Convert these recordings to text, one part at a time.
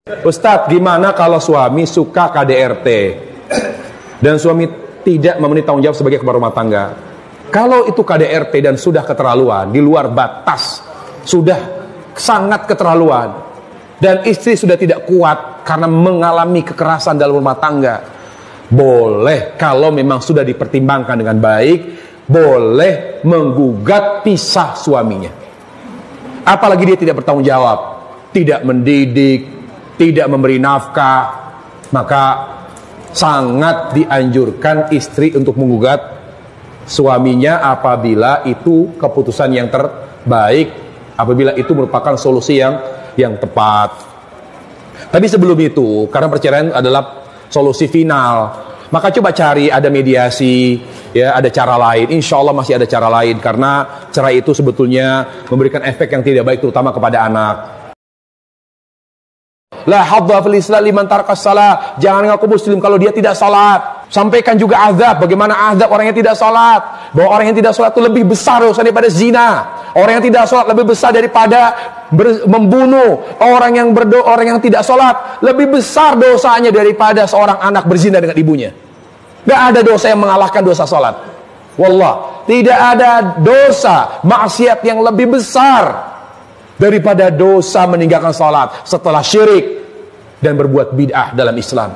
Ustadz, gimana kalau suami suka KDRT dan suami tidak memenuhi tanggung jawab sebagai kepala rumah tangga? Kalau itu KDRT dan sudah keterlaluan, di luar batas, sudah sangat keterlaluan, dan istri sudah tidak kuat karena mengalami kekerasan dalam rumah tangga, boleh kalau memang sudah dipertimbangkan dengan baik, boleh menggugat pisah suaminya. Apalagi dia tidak bertanggung jawab, tidak mendidik, tidak memberi nafkah, maka sangat dianjurkan istri untuk menggugat suaminya apabila itu keputusan yang terbaik, apabila itu merupakan solusi yang tepat. Tapi sebelum itu, karena perceraian adalah solusi final, maka coba cari ada mediasi, ya, ada cara lain. Insya Allah masih ada cara lain, karena cerai itu sebetulnya memberikan efek yang tidak baik terutama kepada anak. La hadza fil Islam liman tarkas salat. Jangan ngaku muslim kalau dia tidak salat. Sampaikan juga azab, bagaimana azab orang yang tidak salat. Bahwa orang yang tidak salat itu lebih besar dosa daripada zina. Orang yang tidak salat lebih besar daripada membunuh. Orang yang tidak salat lebih besar dosanya daripada seorang anak berzina dengan ibunya. Tidak ada dosa yang mengalahkan dosa salat. Wallah, tidak ada dosa maksiat yang lebih besar daripada dosa meninggalkan salat setelah syirik dan berbuat bid'ah dalam Islam.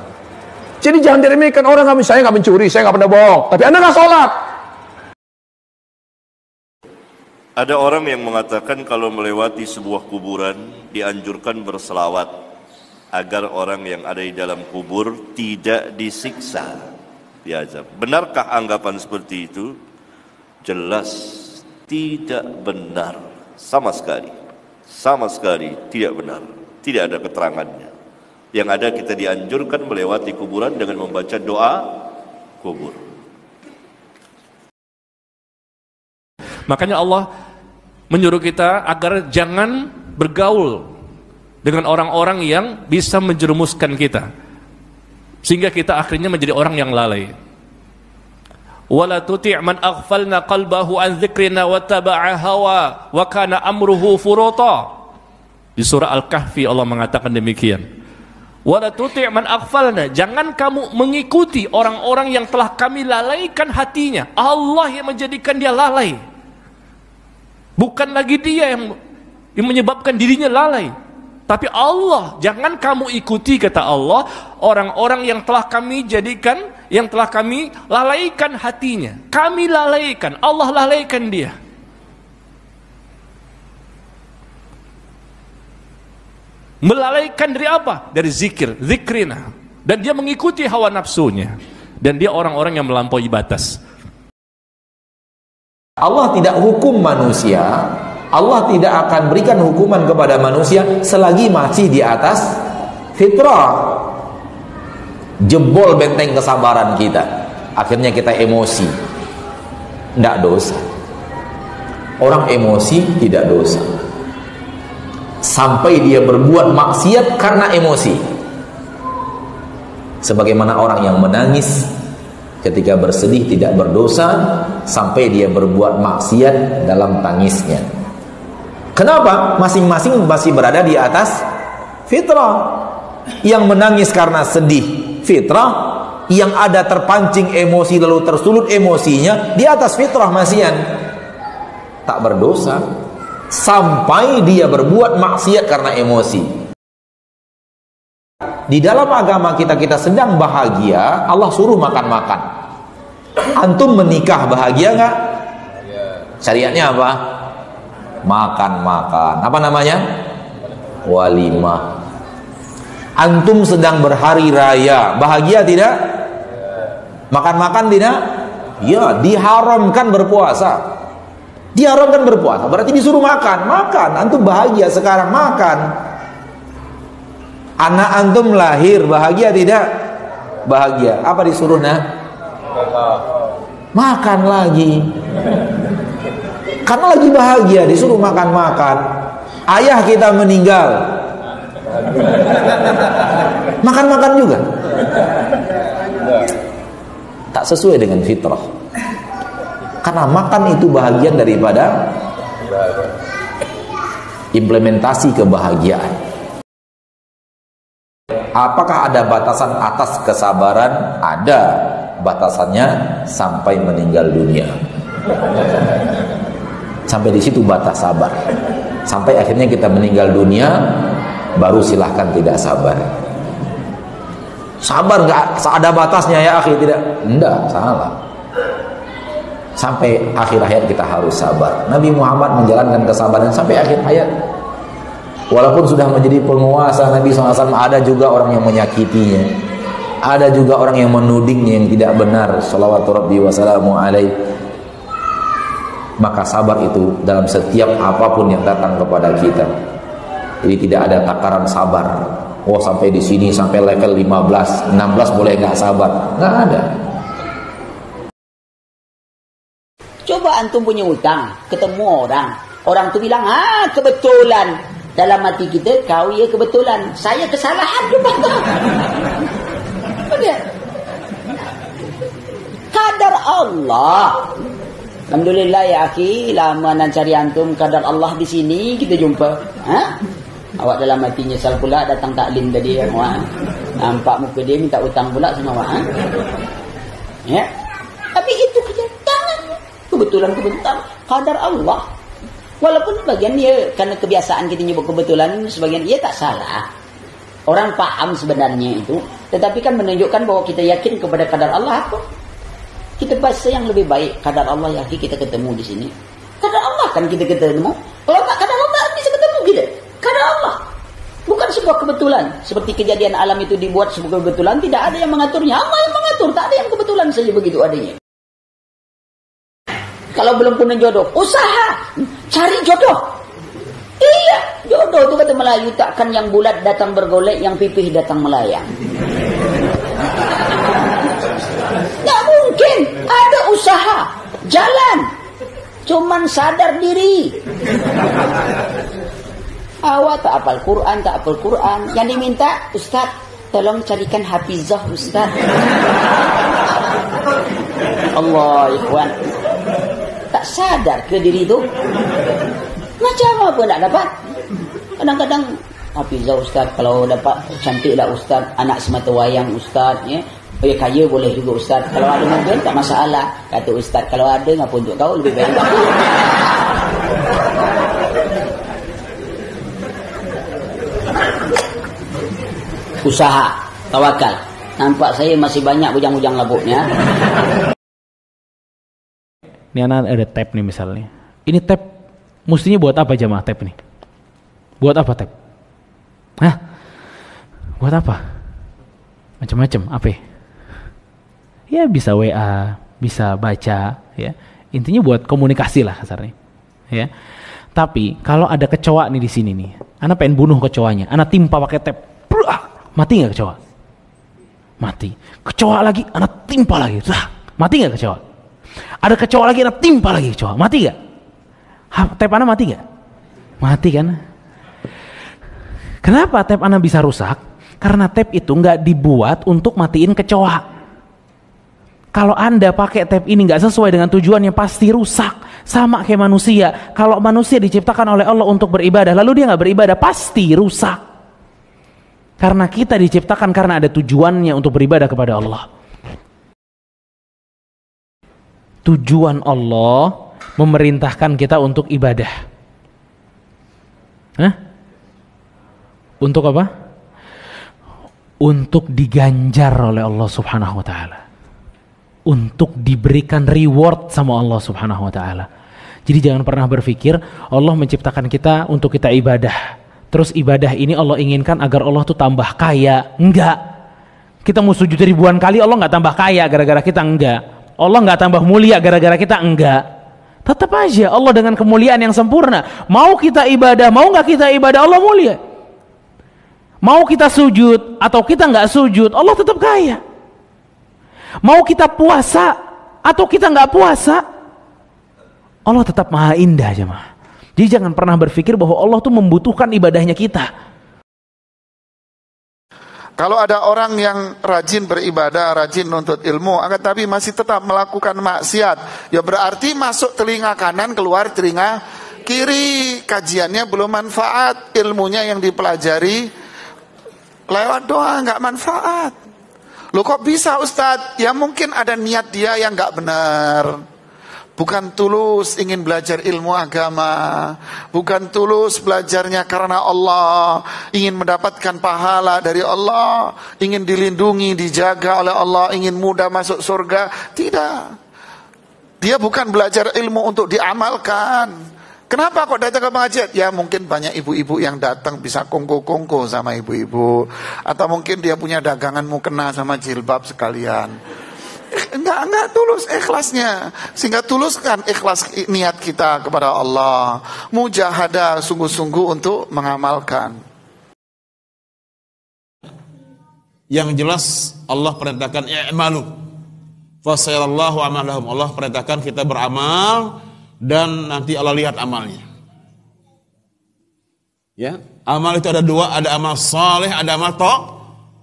Jadi jangan diremehkan orang, saya nggak mencuri, saya nggak pernah bohong, tapi Anda nggak salat. Ada orang yang mengatakan kalau melewati sebuah kuburan dianjurkan berselawat agar orang yang ada di dalam kubur tidak disiksa, diazab. Benarkah anggapan seperti itu? Jelas tidak benar sama sekali. Sama sekali tidak benar, tidak ada keterangannya. Yang ada kita dianjurkan melewati kuburan dengan membaca doa kubur. Makanya Allah menyuruh kita agar jangan bergaul dengan orang-orang yang bisa menjerumuskan kita, sehingga kita akhirnya menjadi orang yang lalai. Wala tuti' man aghfalna qalbahu an dzikrina wattaba'a hawa wa kana amruhu furuta. Di surah Al-Kahfi Allah mengatakan demikian. Wala tuti' man aghfalna, jangan kamu mengikuti orang-orang yang telah kami lalaikan hatinya. Allah yang menjadikan dia lalai, bukan lagi dia yang menyebabkan dirinya lalai, tapi Allah. Jangan kamu ikuti, kata Allah, orang-orang yang telah kami jadikan, yang telah kami lalaikan hatinya. Kami lalaikan, Allah lalaikan dia. Melalaikan dari apa? Dari zikir, zikrina. Dan dia mengikuti hawa nafsunya. Dan dia orang-orang yang melampaui batas. Allah tidak hukum manusia, Allah tidak akan berikan hukuman kepada manusia selagi masih di atas fitrah. Jebol benteng kesabaran kita, akhirnya kita emosi, tidak dosa. Orang emosi tidak dosa sampai dia berbuat maksiat karena emosi. Sebagaimana orang yang menangis ketika bersedih tidak berdosa sampai dia berbuat maksiat dalam tangisnya. Kenapa? Masing-masing masih berada di atas fitrah. Yang menangis karena sedih fitrah, yang ada terpancing emosi lalu tersulut emosinya di atas fitrah masihan, tak berdosa sampai dia berbuat maksiat karena emosi. Di dalam agama kita sedang bahagia, Allah suruh makan-makan. Antum menikah bahagia nggak? Syariatnya apa? Makan-makan. Apa namanya? Walimah. Antum sedang berhari raya, bahagia tidak? Makan-makan tidak? Ya, diharamkan berpuasa. Diharamkan berpuasa, berarti disuruh makan. Makan, antum bahagia sekarang, makan. Anak antum lahir, bahagia tidak? Bahagia. Apa disuruh nah? Makan lagi. Karena lagi bahagia, disuruh makan-makan. Ayah kita meninggal, makan-makan juga. Tak sesuai dengan fitrah. Karena makan itu bahagian daripada implementasi kebahagiaan. Apakah ada batasan atas kesabaran? Ada batasannya, sampai meninggal dunia. Sampai di situ batas sabar. Sampai akhirnya kita meninggal dunia, baru silahkan tidak sabar. Sabar nggak ada batasnya ya akhi? Tidak, enggak, salah. Sampai akhir hayat kita harus sabar. Nabi Muhammad menjalankan kesabaran sampai akhir hayat. Walaupun sudah menjadi penguasa, Nabi SAW ada juga orang yang menyakitinya, ada juga orang yang menudingnya yang tidak benar. Shalawatu Rabbi wa salamu alaih. Maka sabar itu dalam setiap apapun yang datang kepada kita. Jadi tidak ada takaran sabar. Oh sampai di sini, sampai level 15, 16 boleh nggak sabar? Nggak ada. Coba antum punya utang, ketemu orang tu bilang, kebetulan. Dalam hati kita, kau ya kebetulan, saya kesalahan. Kadar Allah. Alhamdulillah ya akhi, lama nan cari antum kadar Allah di sini kita jumpa. Awak dalam hati nyesal pula datang taklim tadi ya, nampak muka dia minta utang pula sama awak. Ya. Tapi itu kenyataan. Kebetulan kadar Allah. Walaupun sebagian dia karena kebiasaan kita nyebut kebetulan, sebagian dia tak salah. Orang paham sebenarnya itu, tetapi kan menunjukkan bahwa kita yakin kepada kadar Allah apa? Kita bahasa yang lebih baik kadar Allah yakin kita ketemu di sini. Kadar Allah kan kita ketemu. Kalau tak kadar Allah tak bisa ketemu kita. Kadar Allah. Bukan sebuah kebetulan. Seperti kejadian alam itu dibuat sebuah kebetulan, tidak ada yang mengaturnya. Allah yang mengatur, tak ada yang kebetulan saja begitu adanya. Kalau belum punya jodoh, usaha cari jodoh. Iya, jodoh itu kata Melayu, takkan yang bulat datang bergolek, yang pipih datang melayang. Tak mungkin. Ada usaha, jalan. Cuman sadar diri. Awak tak hafal Quran, tak hafal Quran. Yang diminta, Ustaz, tolong carikan hafizah Ustaz. Allah, ikhwan. Tak sadar ke diri itu. Macam apa nak dapat? Kadang-kadang hafizah Ustaz, kalau dapat cantiklah Ustaz, anak semata wayang Ustaz, ya. Oh ya, kaya boleh juga Ustaz. Kalau ada mobil tak masalah. Kata Ustaz, kalau ada ngapa untuk kau lebih baik. Usaha, tawakal. Nampak saya masih banyak bujang-bujang labuknya. Ini anak ada tab nih misalnya. Ini tab mestinya buat apa jamaah tab nih? Buat apa tab? Buat apa? Macam-macam apa? Ya bisa WA, bisa baca, ya. Intinya buat komunikasi lah kasarnya. Ya. Tapi kalau ada kecoa nih di sini nih, anak pengen bunuh kecoanya, anak timpa pakai tab. Mati nggak kecoa? Mati. Kecoa lagi, anak timpa lagi. Mati nggak kecoa? Ada kecoa lagi, anak timpa lagi kecoa. Mati nggak? Tab anak mati nggak? Mati kan? Kenapa tab anak bisa rusak? Karena tab itu nggak dibuat untuk matiin kecoa. Kalau Anda pakai tab ini nggak sesuai dengan tujuannya, pasti rusak. Sama kayak manusia. Kalau manusia diciptakan oleh Allah untuk beribadah, lalu dia nggak beribadah, pasti rusak. Karena kita diciptakan karena ada tujuannya untuk beribadah kepada Allah. Tujuan Allah memerintahkan kita untuk ibadah. Untuk apa? Untuk diganjar oleh Allah Subhanahu wa taala. Untuk diberikan reward sama Allah Subhanahu wa taala. Jadi jangan pernah berpikir Allah menciptakan kita untuk kita ibadah. Terus ibadah ini Allah inginkan agar Allah tuh tambah kaya. Enggak. Kita mau sujud ribuan kali, Allah enggak tambah kaya gara-gara kita, enggak. Allah enggak tambah mulia gara-gara kita, enggak. Tetap aja Allah dengan kemuliaan yang sempurna. Mau kita ibadah, mau enggak kita ibadah, Allah mulia. Mau kita sujud atau kita enggak sujud, Allah tetap kaya. Mau kita puasa atau kita enggak puasa, Allah tetap maha indah jemaah. Jadi jangan pernah berpikir bahwa Allah tuh membutuhkan ibadahnya kita. Kalau ada orang yang rajin beribadah, rajin nuntut ilmu, akan tapi masih tetap melakukan maksiat, ya berarti masuk telinga kanan, keluar telinga kiri. Kajiannya belum manfaat, ilmunya yang dipelajari lewat doa nggak manfaat. Loh kok bisa Ustadz? Ya mungkin ada niat dia yang nggak benar. Bukan tulus ingin belajar ilmu agama, bukan tulus belajarnya karena Allah, ingin mendapatkan pahala dari Allah, ingin dilindungi, dijaga oleh Allah, ingin mudah masuk surga. Tidak. Dia bukan belajar ilmu untuk diamalkan. Kenapa kok datang ke pengajian? Ya mungkin banyak ibu-ibu yang datang bisa kongko-kongko sama ibu-ibu, atau mungkin dia punya dagangan mukena sama jilbab sekalian. Enggak tulus ikhlasnya. Sehingga tuluskan ikhlas niat kita kepada Allah, mujahadah sungguh-sungguh untuk mengamalkan. Yang jelas Allah perintahkan i'malu fasayarallahu amalahum. Allah perintahkan kita beramal dan nanti Allah lihat amalnya. Ya, amal itu ada dua, ada amal saleh, ada amal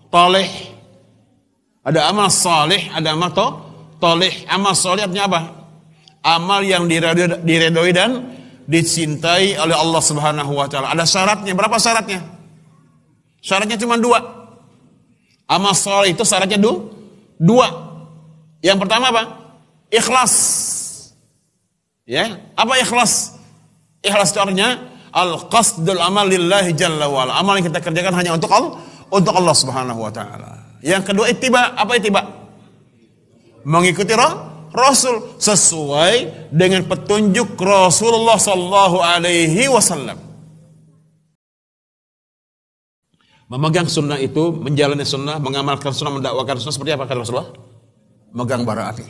toleh. Ada amal saleh, ada amal toleh. Amal saleh artinya apa? Amal yang diredoi dan dicintai oleh Allah Subhanahu wa taala. Ada syaratnya. Berapa syaratnya? Syaratnya cuma 2. Amal saleh itu syaratnya 2. Yang pertama apa? Ikhlas. Ya, apa ikhlas? Ikhlas itu artinya al-qasdul amal lillahi jalla wa ala. Amal yang kita kerjakan hanya untuk Allah Subhanahu wa taala. Yang kedua ittiba. Apa ittiba? Mengikuti Rasul sesuai dengan petunjuk Rasulullah sallallahu alaihi wasallam. Memegang sunnah itu, menjalani sunnah, mengamalkan sunnah, mendakwakan sunnah seperti apa kata Rasulullah? Megang bara api.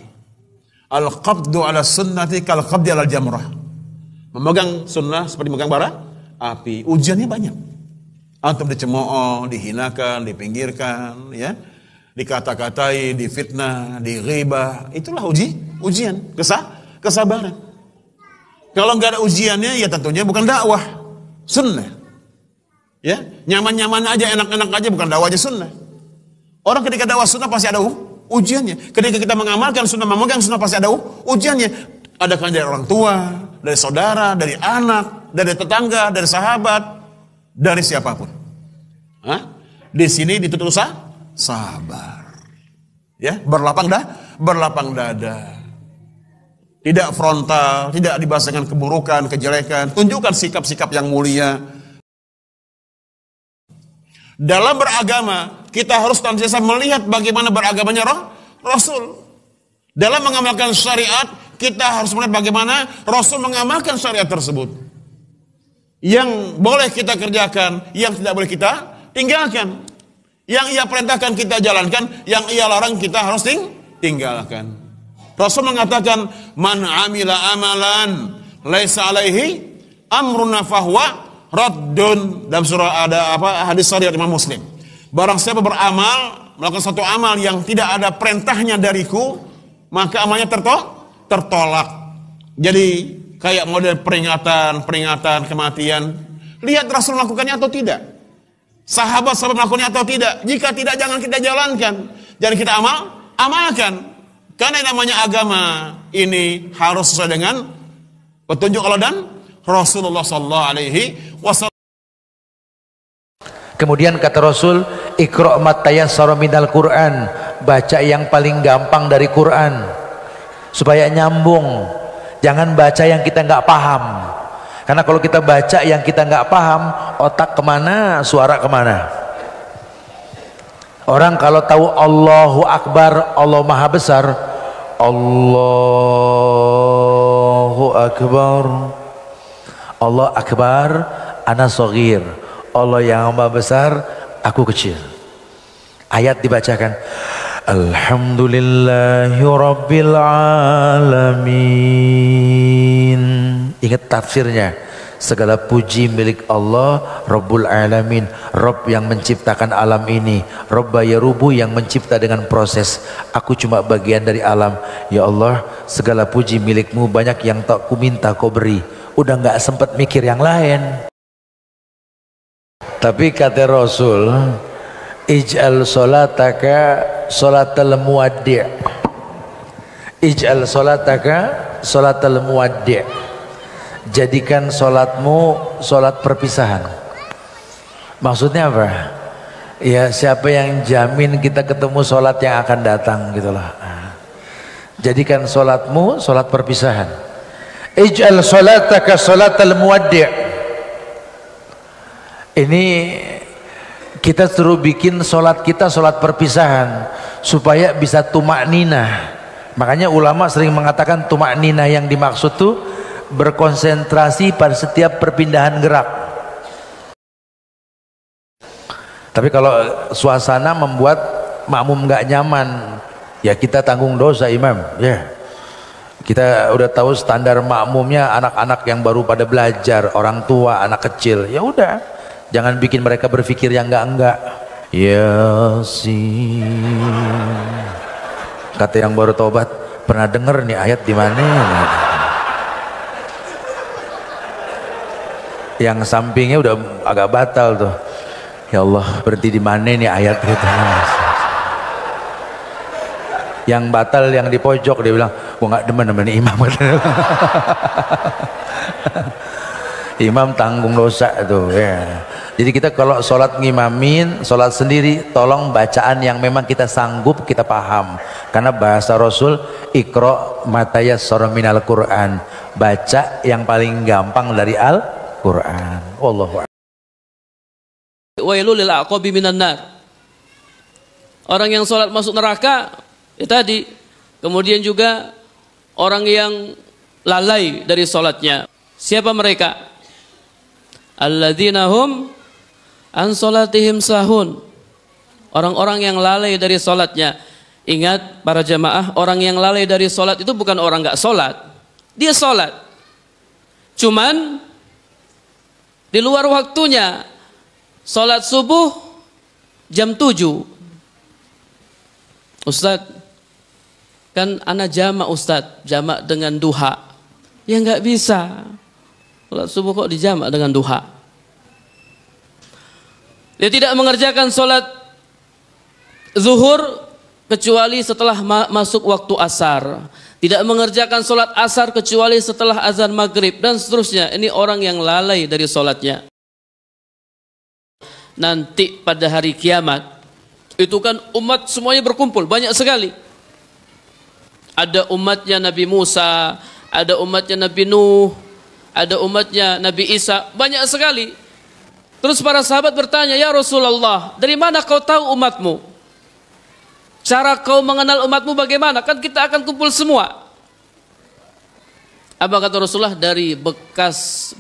Al-qabdu ala sunnati kal qabdi ala jamrah. Memegang sunnah seperti memegang bara api. Ujiannya banyak. Antum dicemooh, dihinakan, dipinggirkan, ya, dikata-katai, difitnah, dighibah. Itulah ujian, kesabaran. Kalau nggak ada ujiannya, ya tentunya bukan dakwah, sunnah. Ya, nyaman-nyaman aja, enak-enak aja, bukan dakwah aja sunnah. Orang ketika dakwah sunnah pasti ada ujiannya. Ketika kita mengamalkan sunnah, memegang sunnah pasti ada ujiannya. Adakah dari orang tua, dari saudara, dari anak, dari tetangga, dari sahabat, dari siapapun. Di sini dituntut sabar. Ya, berlapang dada. Tidak frontal, tidak dibahas dengan keburukan, kejelekan. Tunjukkan sikap-sikap yang mulia. Dalam beragama, kita harus senantiasa melihat bagaimana beragamanya Rasul. Dalam mengamalkan syariat, kita harus melihat bagaimana Rasul mengamalkan syariat tersebut. Yang boleh kita kerjakan, yang tidak boleh kita tinggalkan. Yang ia perintahkan kita jalankan, yang ia larang kita harus tinggalkan. Rasul mengatakan, man amila amalan laisa alaihi amruna fahuwa raddun. Dalam surah ada hadis sahih Imam Muslim. Barang siapa beramal, melakukan satu amal yang tidak ada perintahnya dariku, maka amalnya tertolak. Jadi kayak model peringatan kematian. Lihat Rasul melakukannya atau tidak. Sahabat melakukannya atau tidak. Jika tidak, jangan kita jalankan. Jangan kita amalkan. Karena yang namanya agama ini harus sesuai dengan petunjuk Allah dan Rasulullah sallallahu alaihi wasallam. Kemudian kata Rasul, Iqra' ma tayassara minal Qur'an, baca yang paling gampang dari Quran supaya nyambung. Jangan baca yang kita nggak paham. Karena kalau kita baca yang kita nggak paham, otak kemana, suara kemana. Orang kalau tahu Allahu Akbar, Allah Maha Besar, Allahu Akbar, Allah Akbar, ana shagir, Allah yang Maha Besar, aku kecil. Ayat dibacakan, Alhamdulillahi Rabbil Alamin. Ingat tafsirnya, segala puji milik Allah Rabbul Alamin, Rabb yang menciptakan alam ini, Rabba yarubu yang mencipta dengan proses. Aku cuma bagian dari alam. Ya Allah, segala puji milikmu, banyak yang tak ku minta kau beri. Udah gak sempat mikir yang lain. Tapi kata Rasul, ij'al solataka solatal muwaddi', ij'al solataka solatal muwaddi'. Jadikan solatmu solat perpisahan. Maksudnya apa? Ya, siapa yang jamin kita ketemu sholat yang akan datang gitulah. Jadikan sholatmu sholat perpisahan. Ij'al sholataka sholatal muwaddi'. Ini kita suruh bikin sholat kita sholat perpisahan supaya bisa tumak ninah. Makanya ulama sering mengatakan tumak ninah yang dimaksud tuh berkonsentrasi pada setiap perpindahan gerak. Tapi kalau suasana membuat makmum nggak nyaman, ya kita tanggung dosa imam. Ya, kita udah tahu standar makmumnya anak-anak yang baru pada belajar, orang tua, anak kecil. Ya udah, jangan bikin mereka berpikir yang enggak. Yasin. Kata yang baru tobat, pernah denger nih ayat di mana? Yang sampingnya udah agak batal tuh. Ya Allah, berhenti di mana nih ayat gitu. Yang batal yang di pojok dia bilang, gua nggak demen imam. Imam tanggung dosa tuh ya. Jadi kita kalau sholat ngimamin, sholat sendiri, tolong bacaan yang memang kita sanggup, kita paham. Karena bahasa Rasul, Iqra matayassara minal Qur'an. Baca yang paling gampang dari Al-Qur'an. Wallahu a'lam. Wailul lil aqabi minan nar. Orang yang sholat masuk neraka, itu tadi. Kemudian juga orang yang lalai dari sholatnya. Siapa mereka? Alladzina hum an sholatihim sahun. Orang-orang yang lalai dari sholatnya. Ingat para jamaah, orang yang lalai dari sholat itu bukan orang nggak sholat. Dia sholat, cuman di luar waktunya. Sholat subuh jam 7. Ustadz, kan anak jamak Ustadz, jamak dengan duha. Ya nggak bisa. Sholat subuh kok dijamak dengan duha. Dia tidak mengerjakan sholat zuhur kecuali setelah masuk waktu asar. Tidak mengerjakan sholat asar kecuali setelah azan maghrib dan seterusnya. Ini orang yang lalai dari sholatnya. Nanti pada hari kiamat itu kan umat semuanya berkumpul, banyak sekali. Ada umatnya Nabi Musa, ada umatnya Nabi Nuh, ada umatnya Nabi Isa, banyak sekali. Terus para sahabat bertanya, ya Rasulullah, dari mana kau tahu umatmu? Cara kau mengenal umatmu bagaimana? Kan kita akan kumpul semua. Apa kata Rasulullah? Dari bekas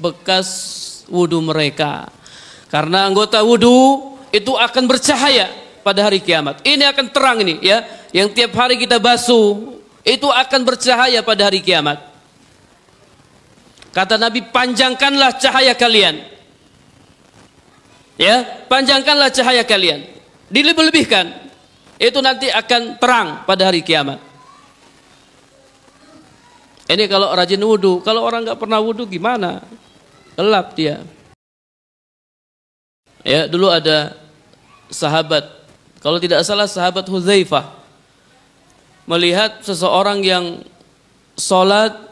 wudu mereka. Karena anggota wudu itu akan bercahaya pada hari kiamat. Ini akan terang ini ya. Yang tiap hari kita basuh itu akan bercahaya pada hari kiamat. Kata Nabi, panjangkanlah cahaya kalian. Ya, panjangkanlah cahaya kalian. Dilebih-lebihkan. Itu nanti akan terang pada hari kiamat. Ini kalau rajin wudu. Kalau orang nggak pernah wudu gimana? Gelap dia. Ya, dulu ada sahabat, kalau tidak salah sahabat Hudzaifah, melihat seseorang yang sholat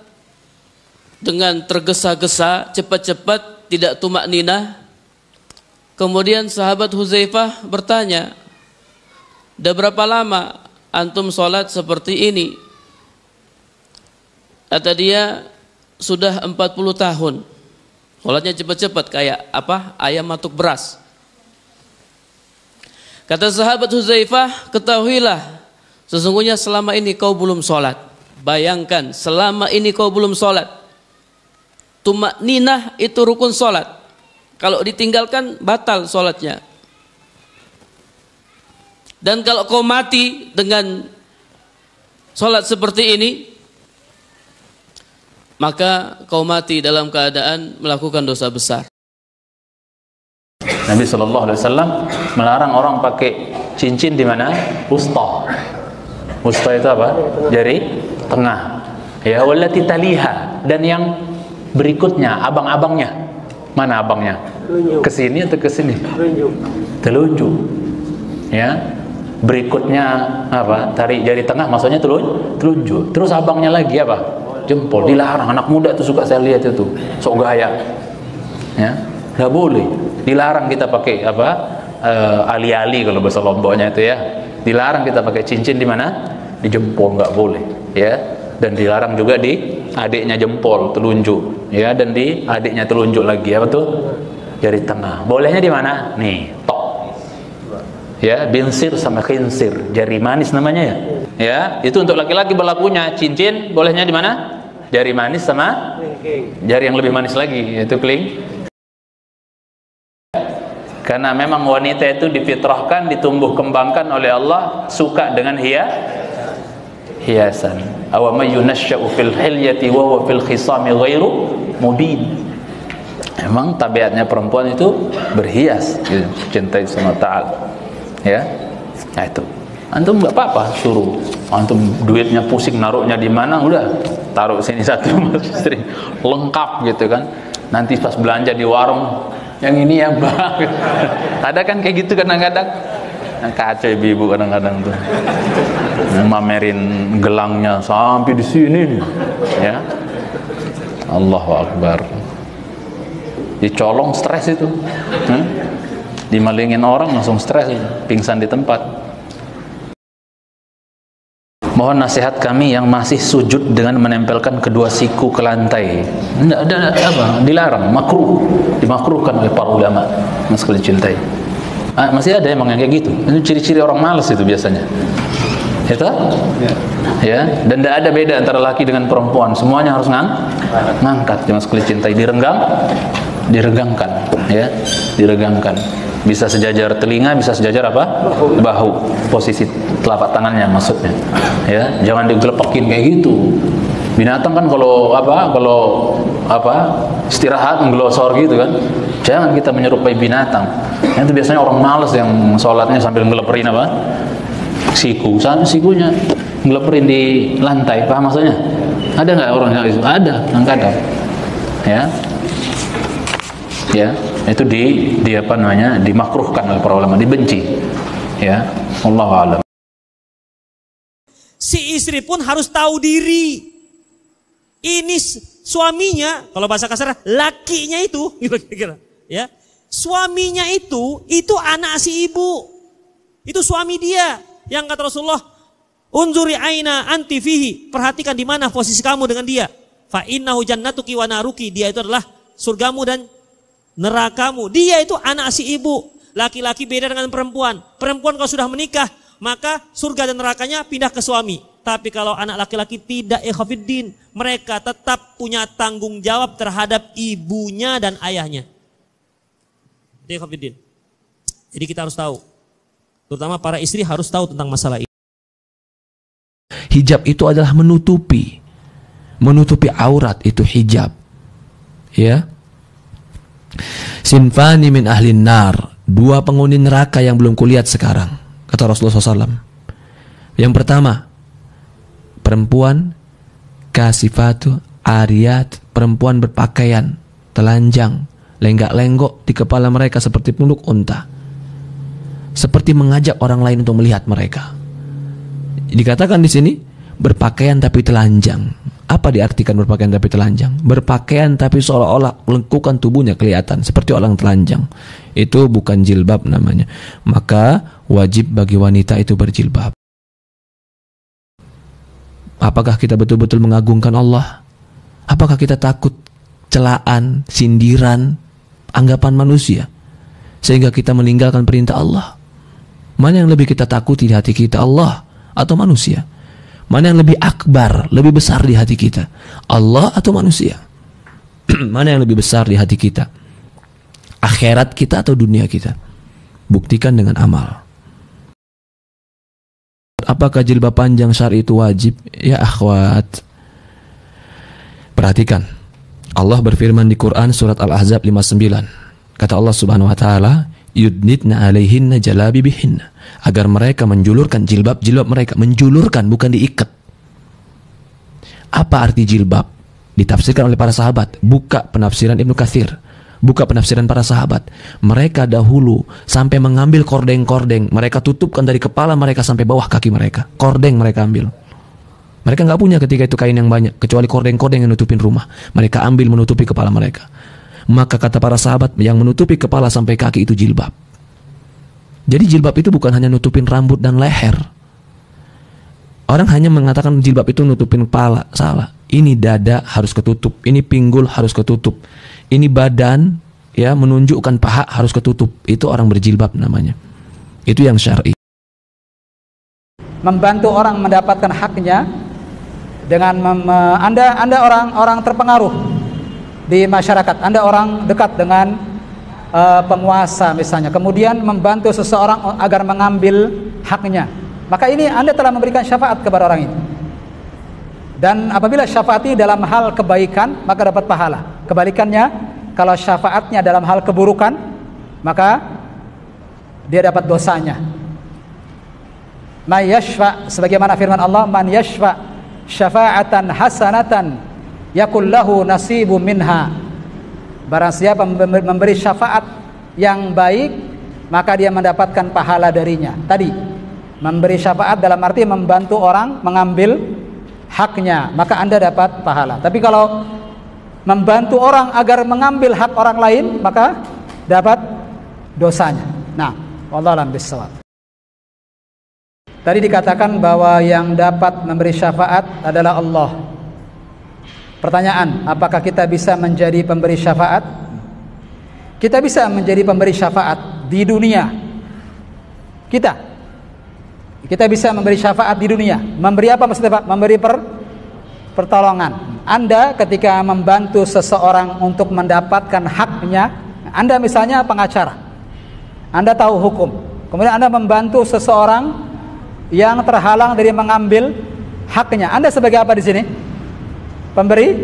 dengan tergesa-gesa, cepat-cepat, tidak tumak ninah. Kemudian sahabat Hudzaifah bertanya, "Udah berapa lama antum sholat seperti ini?" Kata dia, "Sudah 40 tahun. Sholatnya cepat-cepat kayak apa? Ayam matuk beras." Kata sahabat Hudzaifah, "Ketahuilah, sesungguhnya selama ini kau belum sholat." Bayangkan, selama ini kau belum sholat. Tumak ninah itu rukun sholat. Kalau ditinggalkan, batal sholatnya. Dan kalau kau mati dengan sholat seperti ini, maka kau mati dalam keadaan melakukan dosa besar. Nabi SAW melarang orang pakai cincin di mana? Wusta. Wusta itu apa? Jari tengah. Ya, wallati taliha, dan yang berikutnya, abang-abangnya. Mana abangnya? Kesini atau kesini? Telunjuk. Ya. Berikutnya apa? Tarik jari tengah, maksudnya telunjuk. Terus abangnya lagi apa? Jempol. Dilarang. Anak muda tuh suka saya lihat itu, sok gaya. Ya, nggak boleh. Dilarang kita pakai apa? ali-ali kalau bahasa Lomboknya itu ya. Dilarang kita pakai cincin di mana? Di jempol, nggak boleh, ya. Dan dilarang juga di adiknya jempol, telunjuk, ya. Dan di adiknya telunjuk lagi, apa tuh? Jari tengah. Bolehnya di mana? Nih, tok. Ya, binsir sama khinsir, jari manis namanya ya. Ya, itu untuk laki-laki berlakunya. Cincin bolehnya di mana? Jari manis sama jari yang lebih manis lagi, yaitu keling. Karena memang wanita itu difitrahkan, ditumbuh kembangkan oleh Allah suka dengan hiasan. Aw may yunashsha'u fil hilyati wa huwa fil khisami ghairu mubin. Memang tabiatnya perempuan itu berhias, gitu, cintai sama Ta'ala. Ya. Nah itu. Antum enggak apa-apa suruh. Antum duitnya pusing naruhnya di mana, udah taruh sini satu Mas istri. Lengkap gitu kan. Nanti pas belanja di warung yang ini ya bang. Ada kan kayak gitu kadang-kadang. Kacau ibu kadang-kadang tuh. Mamerin gelangnya sampai di sini. Ya. Allahu Akbar. Dicolong stres itu. Dimalingin orang langsung stres, pingsan di tempat. Mohon nasihat kami yang masih sujud dengan menempelkan kedua siku ke lantai. Tidak ada apa, dilarang, makruh, dimakruhkan oleh para ulama. Mas kalau dicintai. Masih ada emang yang kayak gitu. Itu ciri-ciri orang malas itu biasanya. Itu? Ya. Dan tidak ada beda antara laki dengan perempuan. Semuanya harus ngangkat. Mas kalau dicintai, diregangkan, ya, diregangkan. Bisa sejajar telinga, bisa sejajar apa? Bahu, posisi telapak tangannya maksudnya. Ya, jangan digelepekin kayak gitu. Binatang kan kalau istirahat menggelosor gitu kan. Jangan kita menyerupai binatang. Itu biasanya orang malas yang sholatnya sambil ngeleperin apa? Sikunya ngeleperin di lantai. Paham maksudnya? Ada nggak orang yang itu? Ada, kadang. Ya. Ya, itu di apa namanya, dimakruhkan oleh para ulama, dibenci. Ya, wallahu a'lam. Si istri pun harus tahu diri. Ini suaminya, kalau bahasa kasar, lakinya itu, kira-kira, ya. Suaminya itu anak si ibu. Itu suami dia. Yang kata Rasulullah, "Unzuri aina anti fihi." Perhatikan di mana posisi kamu dengan dia. Fa innahu jannatuki wa naruki. Dia itu adalah surgamu dan nerakamu. Dia itu anak si ibu. Laki-laki beda dengan perempuan. Perempuan kalau sudah menikah, maka surga dan nerakanya pindah ke suami. Tapi kalau anak laki-laki tidak, ikhwafiddin, mereka tetap punya tanggung jawab terhadap ibunya dan ayahnya. Ikhwafiddin. Jadi kita harus tahu. Terutama para istri harus tahu tentang masalah ini. Hijab itu adalah menutupi aurat, itu hijab. Ya. Sinfani min ahlin nar, dua penghuni neraka yang belum kulihat sekarang, kata Rasulullah SAW. Yang pertama, perempuan kasifatu ariyat, perempuan berpakaian telanjang, lenggak-lenggok di kepala mereka seperti punuk unta, seperti mengajak orang lain untuk melihat mereka. Dikatakan di sini berpakaian tapi telanjang. Apa diartikan berpakaian tapi telanjang? Berpakaian tapi seolah-olah lengkukan tubuhnya kelihatan seperti orang telanjang. Itu bukan jilbab namanya. Maka wajib bagi wanita itu berjilbab. Apakah kita betul-betul mengagungkan Allah? Apakah kita takut celaan, sindiran, anggapan manusia sehingga kita meninggalkan perintah Allah? Mana yang lebih kita takuti di hati kita, Allah atau manusia? Mana yang lebih akbar, lebih besar di hati kita? Allah atau manusia? Mana yang lebih besar di hati kita? Akhirat kita atau dunia kita? Buktikan dengan amal. Apakah jilbab panjang syar'i itu wajib? Ya akhwat, perhatikan. Allah berfirman di Quran surat Al-Ahzab 59. Kata Allah Subhanahu wa taala, "Yudnitna 'alaihinna jalabibihinna." Agar mereka menjulurkan jilbab mereka, menjulurkan bukan diikat. Apa arti jilbab? Ditafsirkan oleh para sahabat. Buka penafsiran Ibnu Katsir, buka penafsiran para sahabat. Mereka dahulu sampai mengambil kordeng-kordeng, mereka tutupkan dari kepala mereka sampai bawah kaki mereka. Kordeng mereka ambil. Mereka nggak punya ketika itu kain yang banyak, kecuali kordeng-kordeng yang nutupin rumah. Mereka ambil menutupi kepala mereka. Maka kata para sahabat, yang menutupi kepala sampai kaki itu jilbab. Jadi jilbab itu bukan hanya nutupin rambut dan leher. Orang hanya mengatakan jilbab itu nutupin kepala, salah. Ini dada harus ketutup, ini pinggul harus ketutup, ini badan ya menunjukkan paha harus ketutup. Itu orang berjilbab namanya. Itu yang syar'i. Membantu orang mendapatkan haknya dengan Anda orang terpengaruh di masyarakat, Anda orang dekat dengan penguasa misalnya, kemudian membantu seseorang agar mengambil haknya, maka ini Anda telah memberikan syafaat kepada orang itu. Dan apabila syafaat ini dalam hal kebaikan, maka dapat pahala. Kebalikannya, kalau syafaatnya dalam hal keburukan, maka dia dapat dosanya. Man yashfa, sebagaimana firman Allah, man yashfa syafa'atan hasanatan yakul lahu nasibum minha. Barang siapa memberi syafaat yang baik, maka dia mendapatkan pahala darinya. Tadi memberi syafaat dalam arti membantu orang mengambil haknya, maka Anda dapat pahala. Tapi kalau membantu orang agar mengambil hak orang lain, maka dapat dosanya. Nah, wallahu a'lam bishawab. Tadi dikatakan bahwa yang dapat memberi syafaat adalah Allah. Pertanyaan, apakah kita bisa menjadi pemberi syafaat? Kita bisa menjadi pemberi syafaat di dunia. Kita bisa memberi syafaat di dunia. Memberi apa maksudnya Pak? Memberi pertolongan. Anda ketika membantu seseorang untuk mendapatkan haknya, Anda misalnya pengacara, Anda tahu hukum, kemudian Anda membantu seseorang yang terhalang dari mengambil haknya, Anda sebagai apa di sini? Pemberi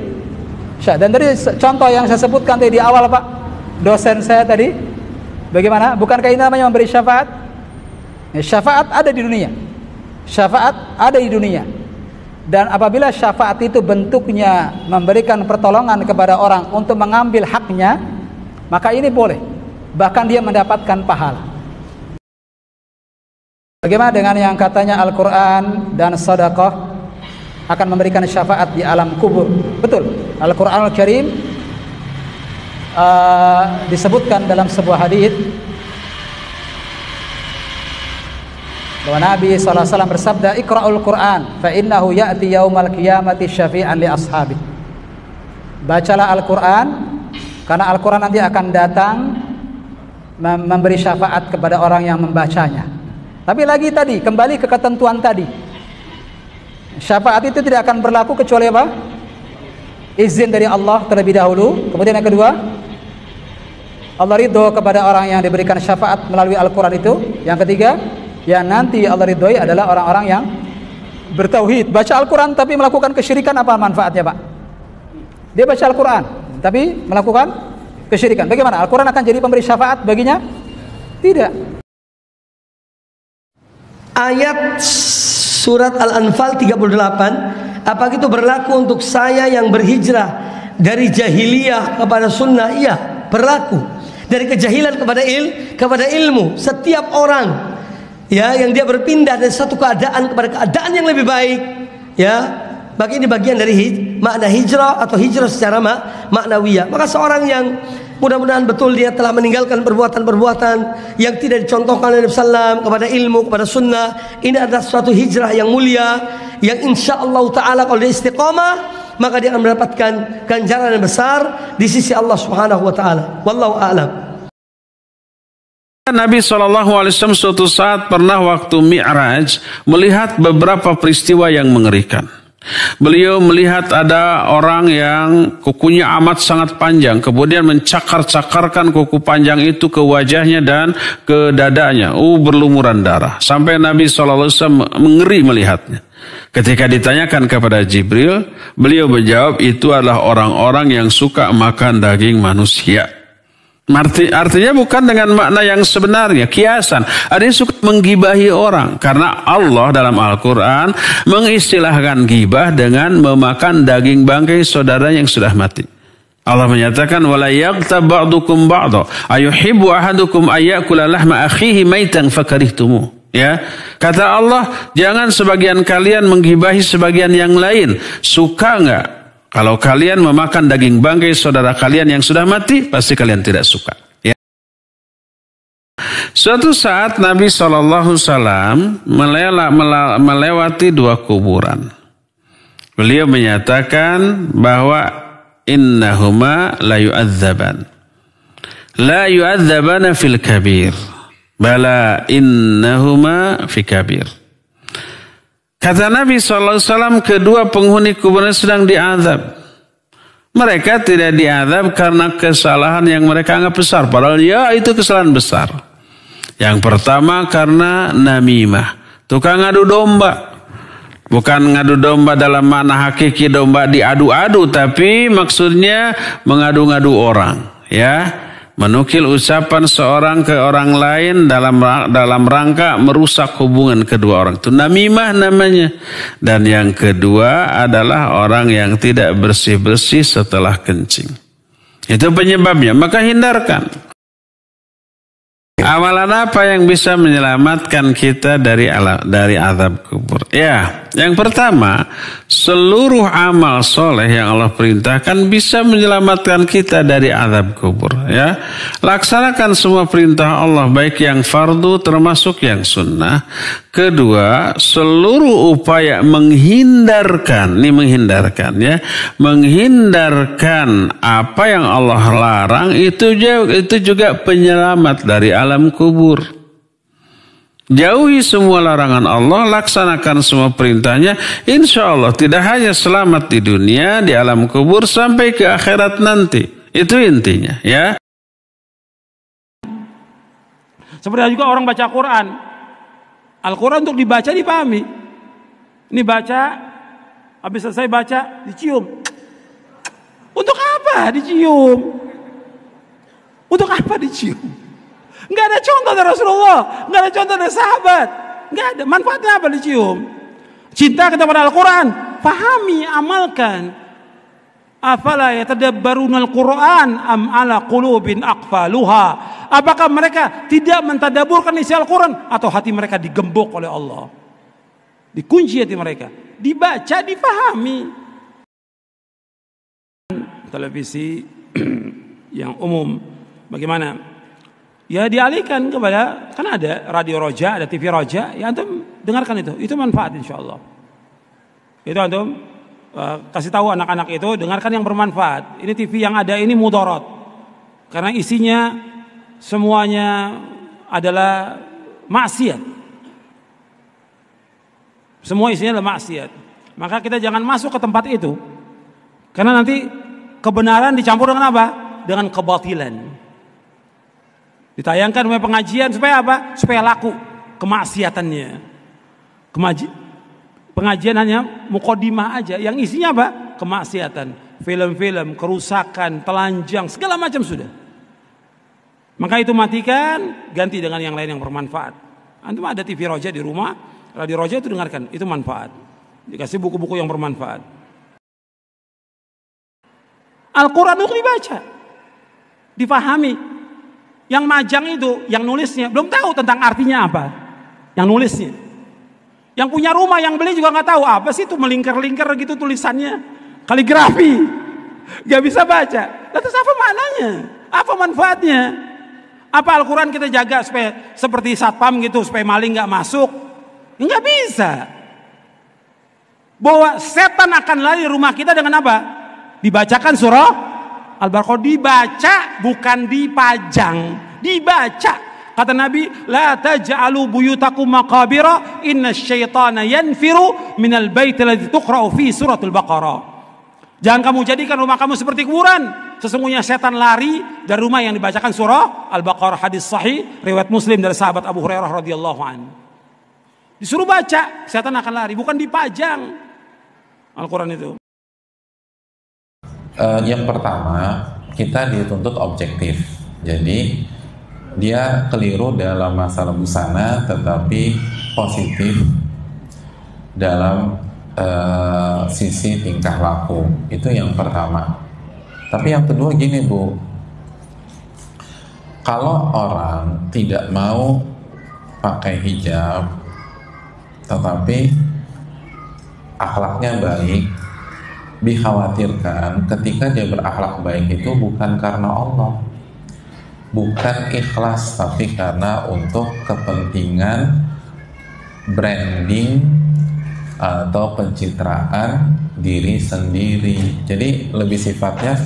syafaat. Dan tadi contoh yang saya sebutkan tadi di awal Pak, dosen saya tadi, bagaimana? Bukankah ini namanya memberi syafaat? Syafaat ada di dunia. Syafaat ada di dunia. Dan apabila syafaat itu bentuknya memberikan pertolongan kepada orang untuk mengambil haknya, maka ini boleh. Bahkan dia mendapatkan pahala. Bagaimana dengan yang katanya Al-Quran dan sedekah akan memberikan syafaat di alam kubur? Betul. Al-Quranul Karim disebutkan dalam sebuah hadis bahwa Nabi SAW bersabda, Iqra'ul Quran fa innahu ya'ti yaumal qiyamati syafi'an li ashabi. Bacalah Al-Quran, karena Al-Quran nanti akan datang memberi syafaat kepada orang yang membacanya. Tapi lagi tadi, kembali ke ketentuan tadi, syafaat itu tidak akan berlaku kecuali apa? Izin dari Allah terlebih dahulu. Kemudian yang kedua, Allah ridho kepada orang yang diberikan syafaat melalui Al-Quran itu. Yang ketiga, yang nanti Allah ridhoi adalah orang-orang yang bertauhid. Baca Al-Quran tapi melakukan kesyirikan, apa manfaatnya Pak? Dia baca Al-Quran tapi melakukan kesyirikan. Bagaimana? Al-Quran akan jadi pemberi syafaat baginya? Tidak. Ayat surat Al-Anfal 38, apakah itu berlaku untuk saya yang berhijrah dari jahiliyah kepada sunnah? Iya, berlaku. Dari kejahilan kepada ilmu. Setiap orang ya yang dia berpindah dari satu keadaan kepada keadaan yang lebih baik, ya, maka ini bagian dari makna hijrah atau hijrah secara maknawiyah. Maka seorang yang mudah-mudahan betul dia telah meninggalkan perbuatan-perbuatan yang tidak dicontohkan oleh Nabi SAW kepada ilmu, kepada sunnah, ini adalah suatu hijrah yang mulia, yang insya Allah Ta'ala kalau dia istiqamah, maka dia akan mendapatkan ganjaran yang besar di sisi Allah Subhanahu Wa Ta'ala. Wallahu a'lam. Nabi SAW suatu saat pernah waktu Mi'raj melihat beberapa peristiwa yang mengerikan. Beliau melihat ada orang yang kukunya amat sangat panjang, kemudian mencakar-cakarkan kuku panjang itu ke wajahnya dan ke dadanya, berlumuran darah. Sampai Nabi SAW mengeri melihatnya. Ketika ditanyakan kepada Jibril, beliau menjawab itu adalah orang-orang yang suka makan daging manusia. Artinya bukan dengan makna yang sebenarnya, kiasan. Ada yang suka menggibahi orang. Karena Allah dalam Al-Quran mengistilahkan gibah dengan memakan daging bangkai saudara yang sudah mati. Allah menyatakan, وَلَا يَغْتَبْ بَعْضُكُمْ بَعْضًا أَيُحِبُّ أَحَدُكُمْ أَيَّأْكُلَ لَحْمَ أَخِيهِ مَيْتًا فَكَرِهْتُمُوهُ. Ya, kata Allah, jangan sebagian kalian menggibahi sebagian yang lain. Suka enggak? Kalau kalian memakan daging bangkai saudara kalian yang sudah mati, pasti kalian tidak suka. Ya. Suatu saat Nabi SAW melewati dua kuburan. Beliau menyatakan bahwa innahuma la yu'adzaban. La yu'adzabana fil kabir. Bala innahuma fi kabir. Kata Nabi SAW, kedua penghuni kuburan sedang diazab. Mereka tidak diazab karena kesalahan yang mereka anggap besar. Padahal ya itu kesalahan besar. Yang pertama karena namimah, tukang ngadu domba. Bukan ngadu domba dalam makna hakiki domba diadu-adu, tapi maksudnya mengadu-ngadu orang, ya, menukil ucapan seorang ke orang lain dalam rangka merusak hubungan kedua orang. Itu namimah namanya. Dan yang kedua adalah orang yang tidak bersih-bersih setelah kencing. Itu penyebabnya, maka hindarkan. Amalan apa yang bisa menyelamatkan kita dari azab kubur? Ya, yang pertama, seluruh amal soleh yang Allah perintahkan bisa menyelamatkan kita dari azab kubur. Ya, laksanakan semua perintah Allah, baik yang fardu termasuk yang sunnah. Kedua, seluruh upaya menghindarkan apa yang Allah larang itu juga penyelamat dari alam kubur. Jauhi semua larangan Allah, laksanakan semua perintahnya, insya Allah tidak hanya selamat di dunia, di alam kubur, sampai ke akhirat nanti. Itu intinya, ya. Seperti juga orang baca Quran. Al-Quran untuk dibaca dipahami. Ini baca, habis selesai baca dicium. Untuk apa dicium? Untuk apa dicium? Enggak ada contoh dari Rasulullah, enggak ada contoh dari sahabat, enggak ada. Manfaatnya apa dicium? Cinta kita pada Al-Quran, pahami, amalkan. Afala yatadabbarunal Quran am ala qulubin aqfaluha. Apakah mereka tidak mentadaburkan isi Al-Quran, atau hati mereka digembok oleh Allah? Dikunci hati mereka, dibaca, difahami. Televisi yang umum bagaimana? Ya dialihkan kepada, kan ada radio Roja, ada TV Roja, ya antum dengarkan itu manfaat insyaallah. Itu antum kasih tahu anak-anak itu, dengarkan yang bermanfaat. Ini TV yang ada ini mudarat, karena isinya semuanya adalah maksiat. Semua isinya adalah maksiat. Maka kita jangan masuk ke tempat itu, karena nanti kebenaran dicampur dengan apa? Dengan kebatilan. Ditayangkan oleh pengajian supaya apa? Supaya laku kemaksiatannya. Pengajian hanya mukodimah aja, yang isinya apa? Kemaksiatan, film-film, kerusakan, telanjang, segala macam sudah. Maka itu matikan, ganti dengan yang lain yang bermanfaat. Antum ada TV Roja di rumah, radio Roja itu dengarkan, itu manfaat. Dikasih buku-buku yang bermanfaat. Al-Quran itu dibaca, difahami. Yang majang itu, yang nulisnya belum tahu tentang artinya apa. Yang nulisnya, yang punya rumah, yang beli juga nggak tahu apa sih itu melingkar-lingkar gitu tulisannya, kaligrafi, nggak bisa baca. Terus apa maknanya? Apa manfaatnya? Apa Al-Quran kita jaga supaya seperti satpam gitu, supaya maling nggak masuk? Nggak bisa. Bahwa setan akan lari rumah kita dengan apa? Dibacakan surah Al-Baqarah, dibaca bukan dipajang, dibaca. Kata Nabi, la taj'alu buyutakum maqabira innasyaitana yanfiru minal baiti alladzi tuqra'u fi suratul Baqarah. Jangan kamu jadikan rumah kamu seperti kuburan. Sesungguhnya setan lari dari rumah yang dibacakan surah Al-Baqarah. Hadis sahih riwayat Muslim dari sahabat Abu Hurairah radhiyallahu anhu. Disuruh baca, setan akan lari, bukan dipajang Al-Quran itu. Yang pertama, kita dituntut objektif. Jadi dia keliru dalam masalah busana, tetapi positif dalam sisi tingkah laku. Itu yang pertama. Tapi yang kedua gini Bu, kalau orang tidak mau pakai hijab tetapi akhlaknya baik, dikhawatirkan ketika dia berakhlak baik itu bukan karena Allah, bukan ikhlas, tapi karena untuk kepentingan branding atau pencitraan diri sendiri. Jadi lebih sifatnya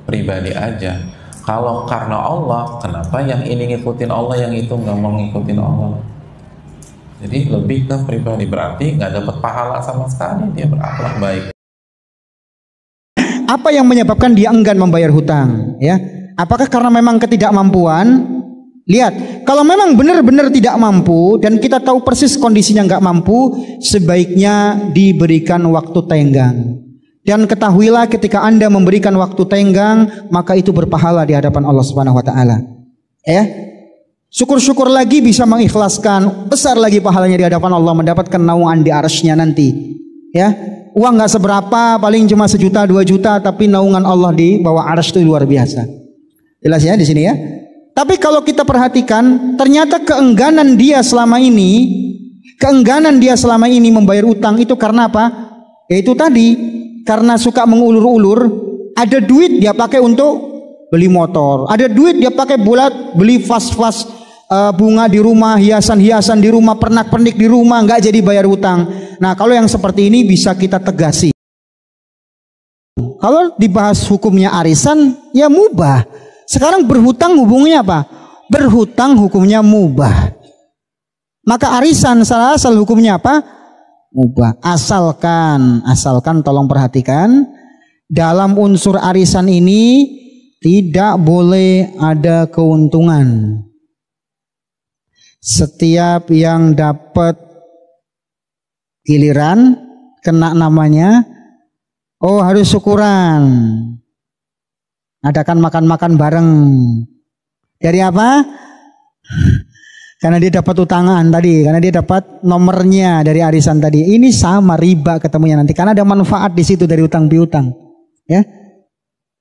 pribadi aja. Kalau karena Allah, kenapa yang ini ngikutin Allah, yang itu nggak mau ngikutin Allah? Jadi lebih ke pribadi, berarti nggak dapat pahala sama sekali dia berakhlak baik. Apa yang menyebabkan dia enggan membayar hutang? Ya, apakah karena memang ketidakmampuan? Lihat, kalau memang benar-benar tidak mampu dan kita tahu persis kondisinya nggak mampu, sebaiknya diberikan waktu tenggang. Dan ketahuilah ketika Anda memberikan waktu tenggang, maka itu berpahala di hadapan Allah Subhanahu wa taala. Ya. Syukur-syukur lagi bisa mengikhlaskan, besar lagi pahalanya di hadapan Allah, mendapatkan naungan di arsy-Nya nanti. Ya. Uang nggak seberapa, paling cuma 1 juta 2 juta, tapi naungan Allah di bawah arsy itu luar biasa. Jelas ya di sini ya. Tapi kalau kita perhatikan, ternyata keengganan dia selama ini membayar utang itu karena apa? Yaitu tadi, karena suka mengulur-ulur. Ada duit dia pakai untuk beli motor, ada duit dia pakai buat beli vas-vas bunga di rumah, hiasan-hiasan di rumah, pernak-pernik di rumah, nggak jadi bayar utang. Nah, kalau yang seperti ini bisa kita tegasi. Kalau dibahas hukumnya arisan, ya mubah. Sekarang berhutang hubungnya apa? Berhutang hukumnya mubah. Maka arisan asal hukumnya apa? Mubah. Asalkan tolong perhatikan, dalam unsur arisan ini tidak boleh ada keuntungan. Setiap yang dapat giliran kena namanya, oh harus syukuran. Adakan makan-makan bareng. Dari apa? Karena dia dapat utangan tadi, karena dia dapat nomornya dari arisan tadi. Ini sama riba ketemunya nanti, karena ada manfaat di situ dari utang piutang. Ya,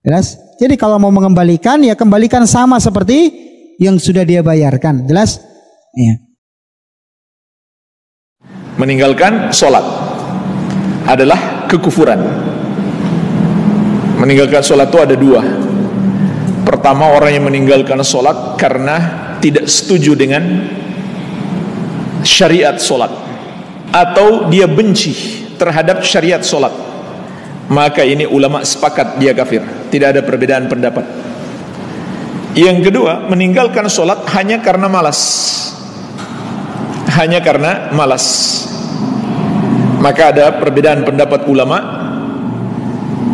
jelas. Jadi kalau mau mengembalikan, ya kembalikan sama seperti yang sudah dia bayarkan. Jelas? Ya. Meninggalkan sholat adalah kekufuran. Meninggalkan sholat itu ada 2. Pertama, orang yang meninggalkan sholat karena tidak setuju dengan syariat sholat, atau dia benci terhadap syariat sholat, maka ini ulama sepakat dia kafir, tidak ada perbedaan pendapat. Yang kedua, meninggalkan sholat hanya karena malas, maka ada perbedaan pendapat ulama.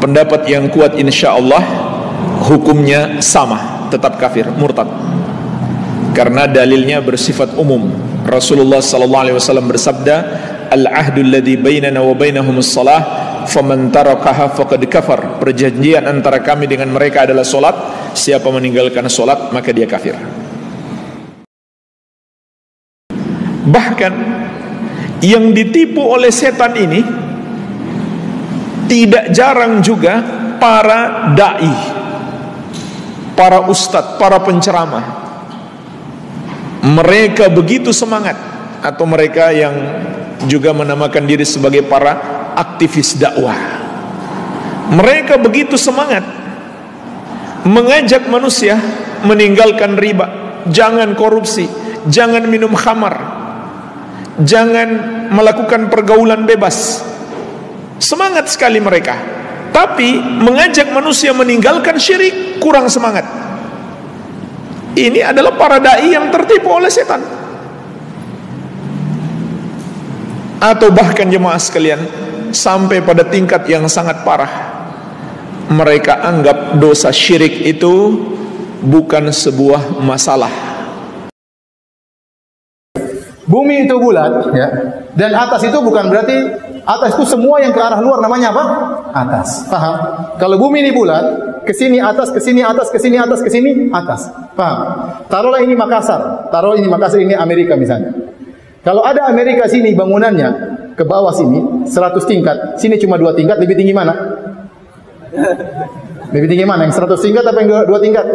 Pendapat yang kuat insya Allah hukumnya sama, tetap kafir, murtad, karena dalilnya bersifat umum. Rasulullah sallallahu alaihi wasallam bersabda, al-ahdu alladhi bainana wa bainahumus shalah faman tarakaha faqad kafar. Perjanjian antara kami dengan mereka adalah salat, siapa meninggalkan salat maka dia kafir. Bahkan yang ditipu oleh setan ini tidak jarang juga para dai, para ustadz, para penceramah. Mereka begitu semangat, atau mereka yang juga menamakan diri sebagai para aktivis dakwah. Mereka begitu semangat mengajak manusia meninggalkan riba, jangan korupsi, jangan minum khamar, jangan melakukan pergaulan bebas. Semangat sekali mereka. Tapi mengajak manusia meninggalkan syirik kurang semangat. Ini adalah para dai yang tertipu oleh setan. Atau bahkan jemaah sekalian, sampai pada tingkat yang sangat parah, mereka anggap dosa syirik itu bukan sebuah masalah. Bumi itu bulat, ya, dan atas itu bukan berarti atas itu semua yang ke arah luar namanya apa? Atas. Paham? Kalau bumi ini bulat, ke sini atas, ke sini atas, ke sini atas, ke sini atas. Paham? Taruhlah ini Makassar, ini Amerika misalnya. Kalau ada Amerika sini bangunannya ke bawah sini 100 tingkat, sini cuma 2 tingkat, lebih tinggi mana? Lebih tinggi mana? Yang 100 tingkat apa yang 2 tingkat?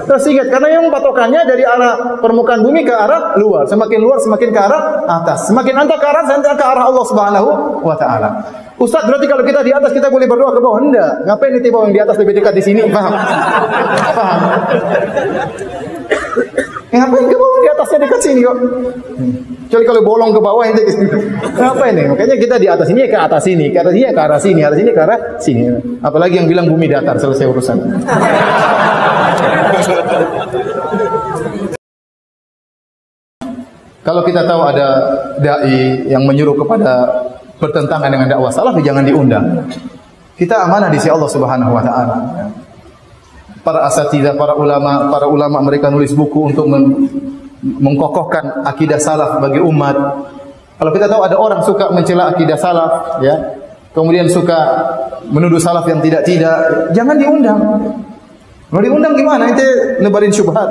100 tingkat. Karena yang patokannya dari arah permukaan bumi ke arah luar. Semakin luar semakin ke arah atas. Semakin anda ke arah, anda ke arah Allah Subhanahu wa taala. Ustaz, berarti kalau kita di atas kita boleh berdoa ke bawah? Enggak. Ngapain ditiba yang di atas lebih dekat di sini? Paham? Paham? Ngapain ke bawah, di atasnya dekat sini kok. Kecuali kalau bolong ke bawah ente ke sini. Ngapain nih? Makanya kita di atas ini ke atas sini, ke atas sini ke arah sini, atas sini ke arah sini. Apalagi yang bilang bumi datar, selesai urusan. Kalau kita tahu ada dai yang menyuruh kepada bertentangan dengan dakwah salaf, jangan diundang. Kita amanah di sisi Allah Subhanahu wa taala. Para asatidzah, para ulama mereka nulis buku untuk mengkokohkan akidah salaf bagi umat. Kalau kita tahu ada orang suka mencela akidah salaf, ya, kemudian suka menuduh salaf yang tidak, jangan diundang. Mau diundang gimana? Ente nebarin syubhat.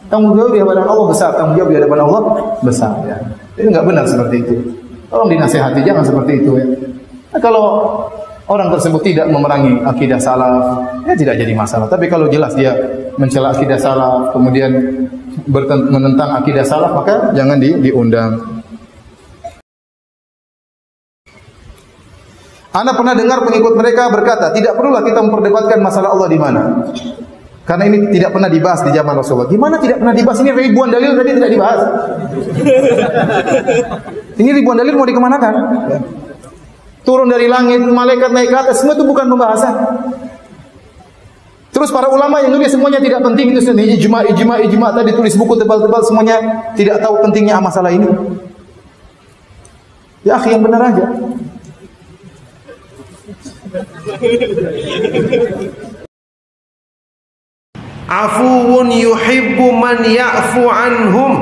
Tanggung jawab di hadapan Allah besar, tanggung jawab di hadapan Allah besar. Ya. Itu nggak benar seperti itu. Tolong dinasihati, jangan seperti itu. Ya. Nah, kalau orang tersebut tidak memerangi akidah salaf, ya tidak jadi masalah. Tapi kalau jelas dia mencela akidah salaf, kemudian menentang akidah salaf, maka jangan diundang. Anda pernah dengar pengikut mereka berkata, tidak perlulah kita memperdebatkan masalah Allah di mana. Karena ini tidak pernah dibahas di zaman Rasulullah. Gimana tidak pernah dibahas? Ini ribuan dalil tadi tidak dibahas. Ini ribuan dalil mau dikemanakan? Turun dari langit, malaikat naik ke atas, semua itu bukan pembahasan. Terus para ulama yang nulis semuanya tidak penting, itu sendiri ijma tadi tulis buku tebal-tebal semuanya tidak tahu pentingnya masalah ini. Ya akhi, yang benar aja. Afuwun yuhibbu man ya'fu anhum.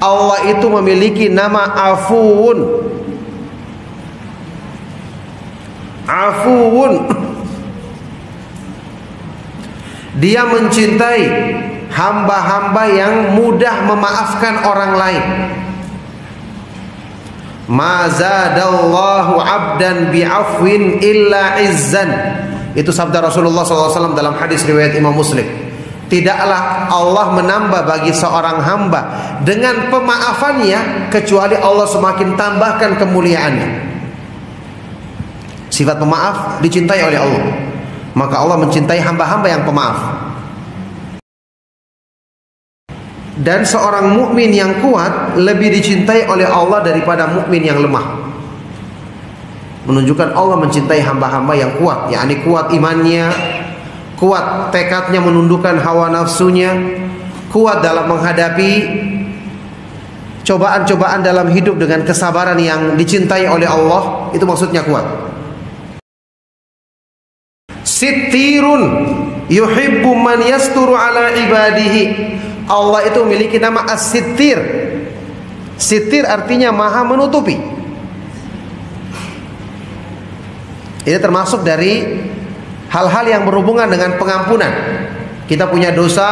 Allah itu memiliki nama Afuwun. Afuwun, dia mencintai hamba-hamba yang mudah memaafkan orang lain. Ma zadallahu abdan bi'afwin illa izzan. Itu sabda Rasulullah SAW dalam hadis riwayat Imam Muslim. Tidaklah Allah menambah bagi seorang hamba dengan pemaafannya kecuali Allah semakin tambahkan kemuliaannya. Sifat pemaaf dicintai oleh Allah. Maka Allah mencintai hamba-hamba yang pemaaf. Dan seorang mukmin yang kuat lebih dicintai oleh Allah daripada mukmin yang lemah. Menunjukkan Allah mencintai hamba-hamba yang kuat, yakni kuat imannya, kuat tekadnya menundukkan hawa nafsunya, kuat dalam menghadapi cobaan-cobaan dalam hidup dengan kesabaran yang dicintai oleh Allah. Itu maksudnya kuat. Sittirun yuhibbu man yasturu ala ibadihi. Allah itu memiliki nama As-Sittir. Sittir artinya maha menutupi. Ini termasuk dari hal-hal yang berhubungan dengan pengampunan. Kita punya dosa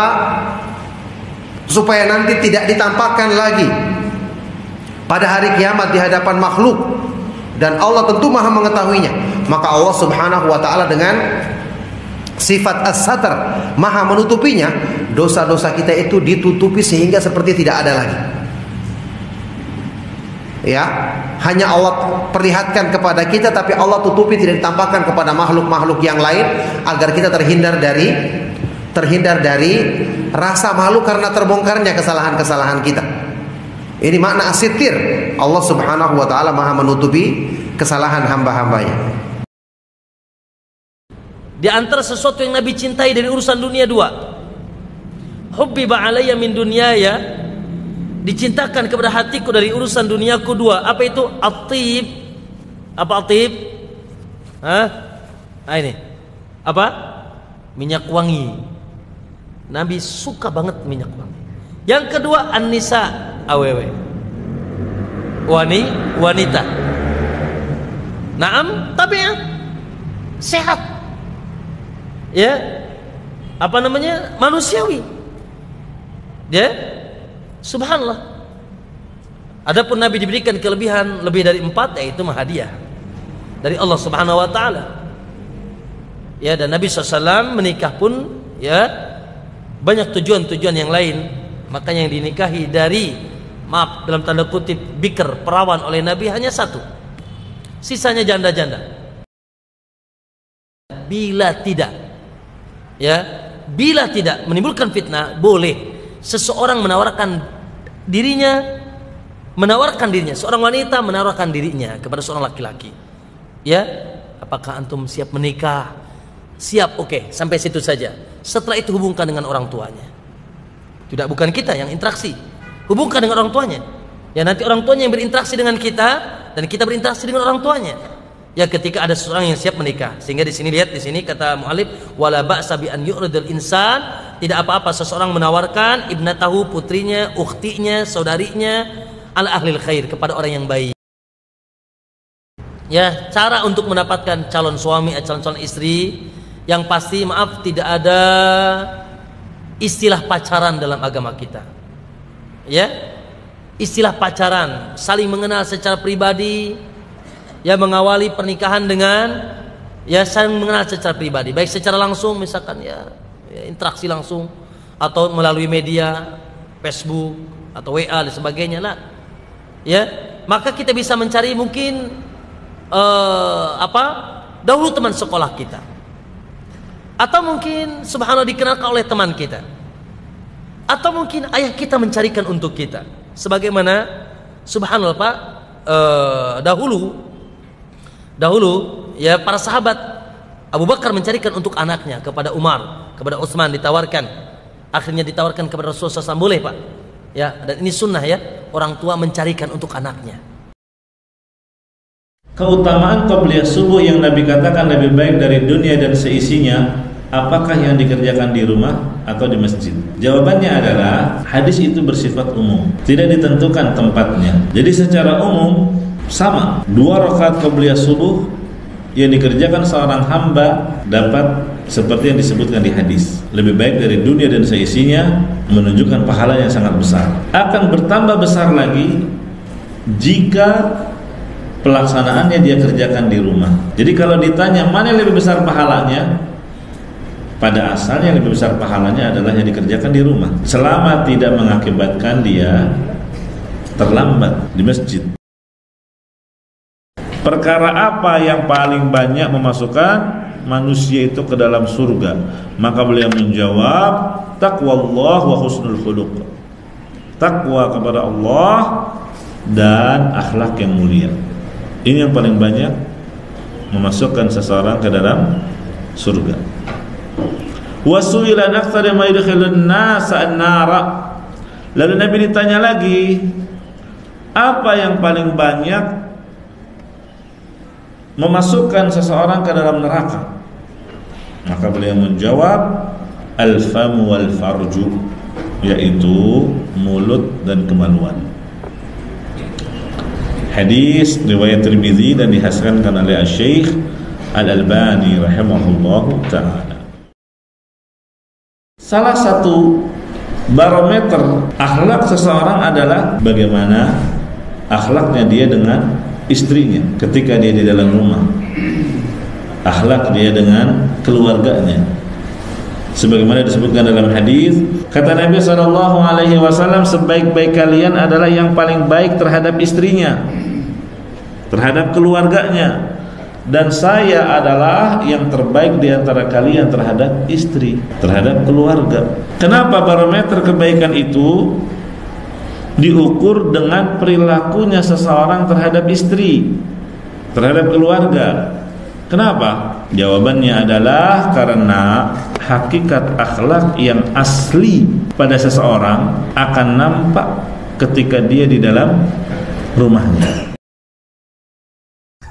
supaya nanti tidak ditampakkan lagi pada hari kiamat di hadapan makhluk, dan Allah tentu maha mengetahuinya. Maka Allah Subhanahu wa ta'ala dengan sifat as-satr, maha menutupinya, dosa-dosa kita itu ditutupi sehingga seperti tidak ada lagi. Ya, hanya Allah perlihatkan kepada kita, tapi Allah tutupi, tidak ditampakkan kepada makhluk-makhluk yang lain agar kita terhindar dari rasa malu karena terbongkarnya kesalahan-kesalahan kita. Ini makna as-sittir. Allah Subhanahu wa ta'ala maha menutupi kesalahan hamba-hambanya. Di antara sesuatu yang Nabi cintai dari urusan dunia dua. Hubbiba alayya min dunyaya, dicintakan kepada hatiku dari urusan duniaku dua. Apa itu? At-tib. Apa at-tib? Hah? Nah ini. Apa? Minyak wangi. Nabi suka banget minyak wangi. Yang kedua an-nisa, awewe. Wanita. Naam, tabi'ah. Sehat. Ya. Apa namanya? Manusiawi. Ya. Subhanallah. Adapun Nabi diberikan kelebihan lebih dari 4, yaitu hadiah dari Allah Subhanahu wa taala. Ya, dan Nabi SAW menikah pun ya banyak tujuan-tujuan yang lain. Makanya yang dinikahi dari, maaf dalam tanda kutip, bikr, perawan oleh Nabi hanya 1. Sisanya janda-janda. Bila tidak, ya, bila tidak menimbulkan fitnah, boleh seseorang menawarkan dirinya, seorang wanita menawarkan dirinya kepada seorang laki-laki. Ya, apakah antum siap menikah? Siap, oke, sampai situ saja. Setelah itu hubungkan dengan orang tuanya. Tidak, bukan kita yang interaksi. Hubungkan dengan orang tuanya. Ya, nanti orang tuanya yang berinteraksi dengan kita dan kita berinteraksi dengan orang tuanya. Ya, ketika ada seseorang yang siap menikah. Sehingga di sini lihat, di sini kata mu'alif, wala ba'sa bi an yu'ridul insan, tidak apa-apa seseorang menawarkan ibnatahu, putrinya, ukhtinya, saudarinya, ala ahlil khair, kepada orang yang baik. Ya, cara untuk mendapatkan calon suami, calon istri, yang pasti maaf tidak ada istilah pacaran dalam agama kita. Ya, istilah pacaran, saling mengenal secara pribadi, ya, mengawali pernikahan dengan ya saling mengenal secara pribadi, baik secara langsung misalkan ya interaksi langsung, atau melalui media Facebook atau WA dan sebagainya lah. Ya, maka kita bisa mencari mungkin dahulu teman sekolah kita, atau mungkin subhanallah dikenalkan oleh teman kita, atau mungkin ayah kita mencarikan untuk kita. Sebagaimana subhanallah Pak, dahulu ya para sahabat, Abu Bakar mencarikan untuk anaknya kepada Umar, kepada Utsman ditawarkan, akhirnya ditawarkan kepada Rasulullah SAW. Boleh Pak, ya, dan ini sunnah ya, orang tua mencarikan untuk anaknya. Keutamaan qabliyah subuh yang Nabi katakan lebih baik dari dunia dan seisinya, apakah yang dikerjakan di rumah atau di masjid? Jawabannya adalah hadis itu bersifat umum, tidak ditentukan tempatnya. Jadi secara umum sama, 2 rakaat qabliyah subuh yang dikerjakan seorang hamba dapat seperti yang disebutkan di hadis, lebih baik dari dunia dan seisinya, menunjukkan pahala yang sangat besar. Akan bertambah besar lagi jika pelaksanaannya dia kerjakan di rumah. Jadi kalau ditanya mana yang lebih besar pahalanya, pada asalnya lebih besar pahalanya adalah yang dikerjakan di rumah, selama tidak mengakibatkan dia terlambat di masjid. Perkara apa yang paling banyak memasukkan manusia itu ke dalam surga? Maka beliau menjawab, taqwallah wa husnul khuluq. Takwa kepada Allah dan akhlak yang mulia. Ini yang paling banyak memasukkan seseorang ke dalam surga. Wasu'ilan aktsara ma yudkhilun nasa an-nara. Lalu Nabi ditanya lagi, apa yang paling banyak memasukkan seseorang ke dalam neraka? Maka beliau menjawab, al-famu wal farju, yaitu mulut dan kemaluan. Hadis riwayat Tirmidzi dan dihasankan oleh Syekh Al-Albani rahimahullahu taala. Salah satu barometer akhlak seseorang adalah bagaimana akhlaknya dia dengan istrinya ketika dia di dalam rumah, akhlak dia dengan keluarganya. Sebagaimana disebutkan dalam hadis, kata Nabi SAW, sebaik-baik kalian adalah yang paling baik terhadap istrinya, terhadap keluarganya, dan saya adalah yang terbaik di antara kalian terhadap istri, terhadap keluarga. Kenapa barometer kebaikan itu diukur dengan perilakunya seseorang terhadap istri, terhadap keluarga? Kenapa? Jawabannya adalah karena hakikat akhlak yang asli pada seseorang akan nampak ketika dia di dalam rumahnya.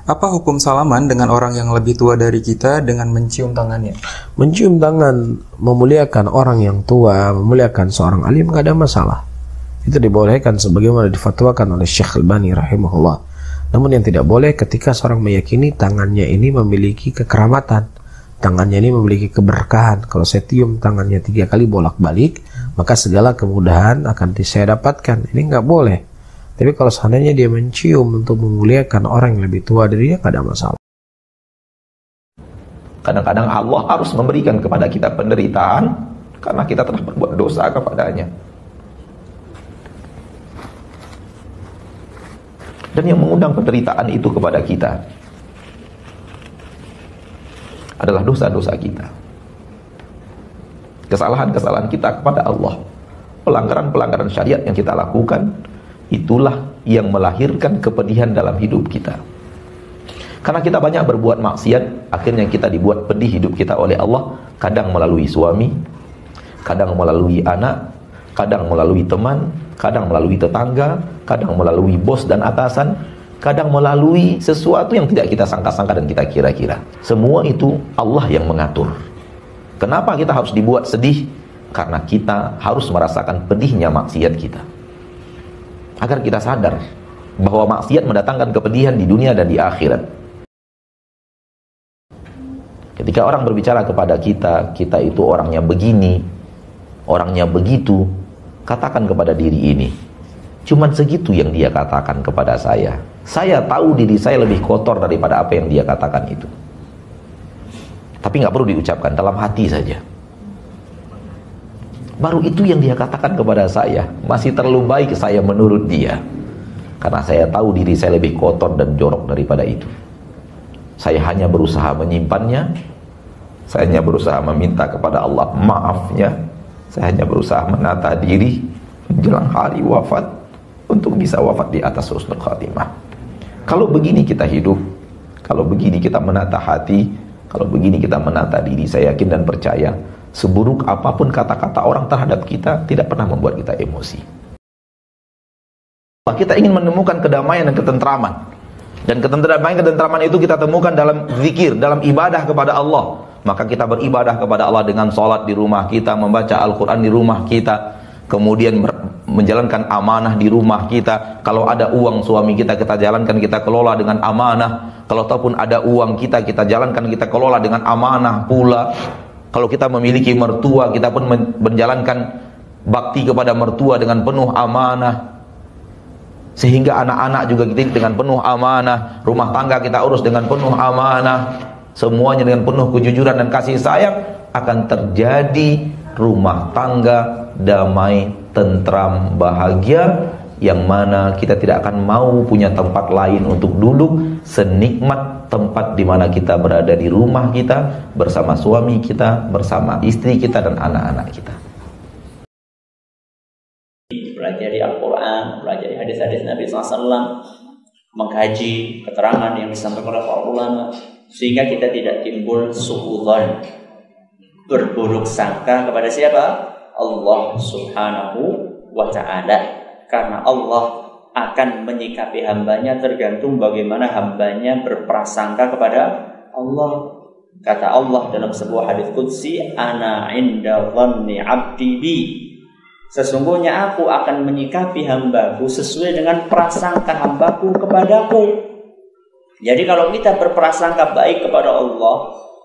Apa hukum salaman dengan orang yang lebih tua dari kita dengan mencium tangannya? Mencium tangan memuliakan orang yang tua, memuliakan seorang alim, gak ada masalah. Itu dibolehkan sebagaimana difatwakan oleh Syekh Albani rahimahullah. Namun yang tidak boleh ketika seorang meyakini tangannya ini memiliki kekeramatan, tangannya ini memiliki keberkahan. Kalau saya cium tangannya 3 kali bolak-balik, maka segala kemudahan akan saya dapatkan. Ini nggak boleh. Tapi kalau seandainya dia mencium untuk memuliakan orang yang lebih tua darinya, nggak ada masalah. Kadang-kadang Allah harus memberikan kepada kita penderitaan karena kita telah berbuat dosa kepadanya. Dan yang mengundang penderitaan itu kepada kita adalah dosa-dosa kita. kesalahan-kesalahan kita kepada Allah, pelanggaran-pelanggaran syariat yang kita lakukan, itulah yang melahirkan kepedihan dalam hidup kita. Karena kita banyak berbuat maksiat, akhirnya kita dibuat pedih hidup kita oleh Allah, kadang melalui suami, kadang melalui anak, kadang melalui teman, kadang melalui tetangga, kadang melalui bos dan atasan, kadang melalui sesuatu yang tidak kita sangka-sangka dan kita kira-kira. Semua itu Allah yang mengatur. Kenapa kita harus dibuat sedih? Karena kita harus merasakan pedihnya maksiat kita, agar kita sadar bahwa maksiat mendatangkan kepedihan di dunia dan di akhirat. Ketika orang berbicara kepada kita, kita itu orangnya begini, orangnya begitu, katakan kepada diri ini, cuman segitu yang dia katakan kepada saya. Saya tahu diri saya lebih kotor daripada apa yang dia katakan itu. Tapi nggak perlu diucapkan, dalam hati saja. Baru itu yang dia katakan kepada saya, masih terlalu baik saya menurut dia. Karena saya tahu diri saya lebih kotor dan jorok daripada itu. Saya hanya berusaha menyimpannya, saya hanya berusaha meminta kepada Allah maafnya, saya hanya berusaha menata diri menjelang hari wafat untuk bisa wafat di atas husnul khatimah. Kalau begini kita hidup, kalau begini kita menata hati, kalau begini kita menata diri, saya yakin dan percaya, seburuk apapun kata-kata orang terhadap kita, tidak pernah membuat kita emosi. Kita ingin menemukan kedamaian dan ketentraman. Dan ketentraman itu kita temukan dalam zikir, dalam ibadah kepada Allah. Maka kita beribadah kepada Allah dengan sholat di rumah kita, membaca Al-Quran di rumah kita, kemudian menjalankan amanah di rumah kita. Kalau ada uang suami kita, kita jalankan, kita kelola dengan amanah. Kalau ataupun ada uang kita jalankan, kita kelola dengan amanah pula. Kalau kita memiliki mertua, kita pun menjalankan bakti kepada mertua dengan penuh amanah. Sehingga anak-anak juga kita dengan penuh amanah, rumah tangga kita urus dengan penuh amanah, semuanya dengan penuh kejujuran dan kasih sayang, akan terjadi rumah tangga damai, tentram, bahagia, yang mana kita tidak akan mau punya tempat lain untuk duduk senikmat tempat di mana kita berada di rumah kita, bersama suami kita, bersama istri kita dan anak-anak kita. Pelajari Al-Quran, pelajari hadis-hadis Nabi SAW, mengkaji keterangan yang disampaikan oleh para ulama, sehingga kita tidak timbul suudzon, berburuk sangka kepada siapa? Allah Subhanahu wa Ta'ala. Karena Allah akan menyikapi hambanya tergantung bagaimana hambanya berprasangka kepada Allah. Kata Allah dalam sebuah hadis qudsi, ana inda dhanni 'abdi bi. Sesungguhnya aku akan menyikapi hambaku sesuai dengan prasangka hambaku kepadaku. Jadi kalau kita berprasangka baik kepada Allah,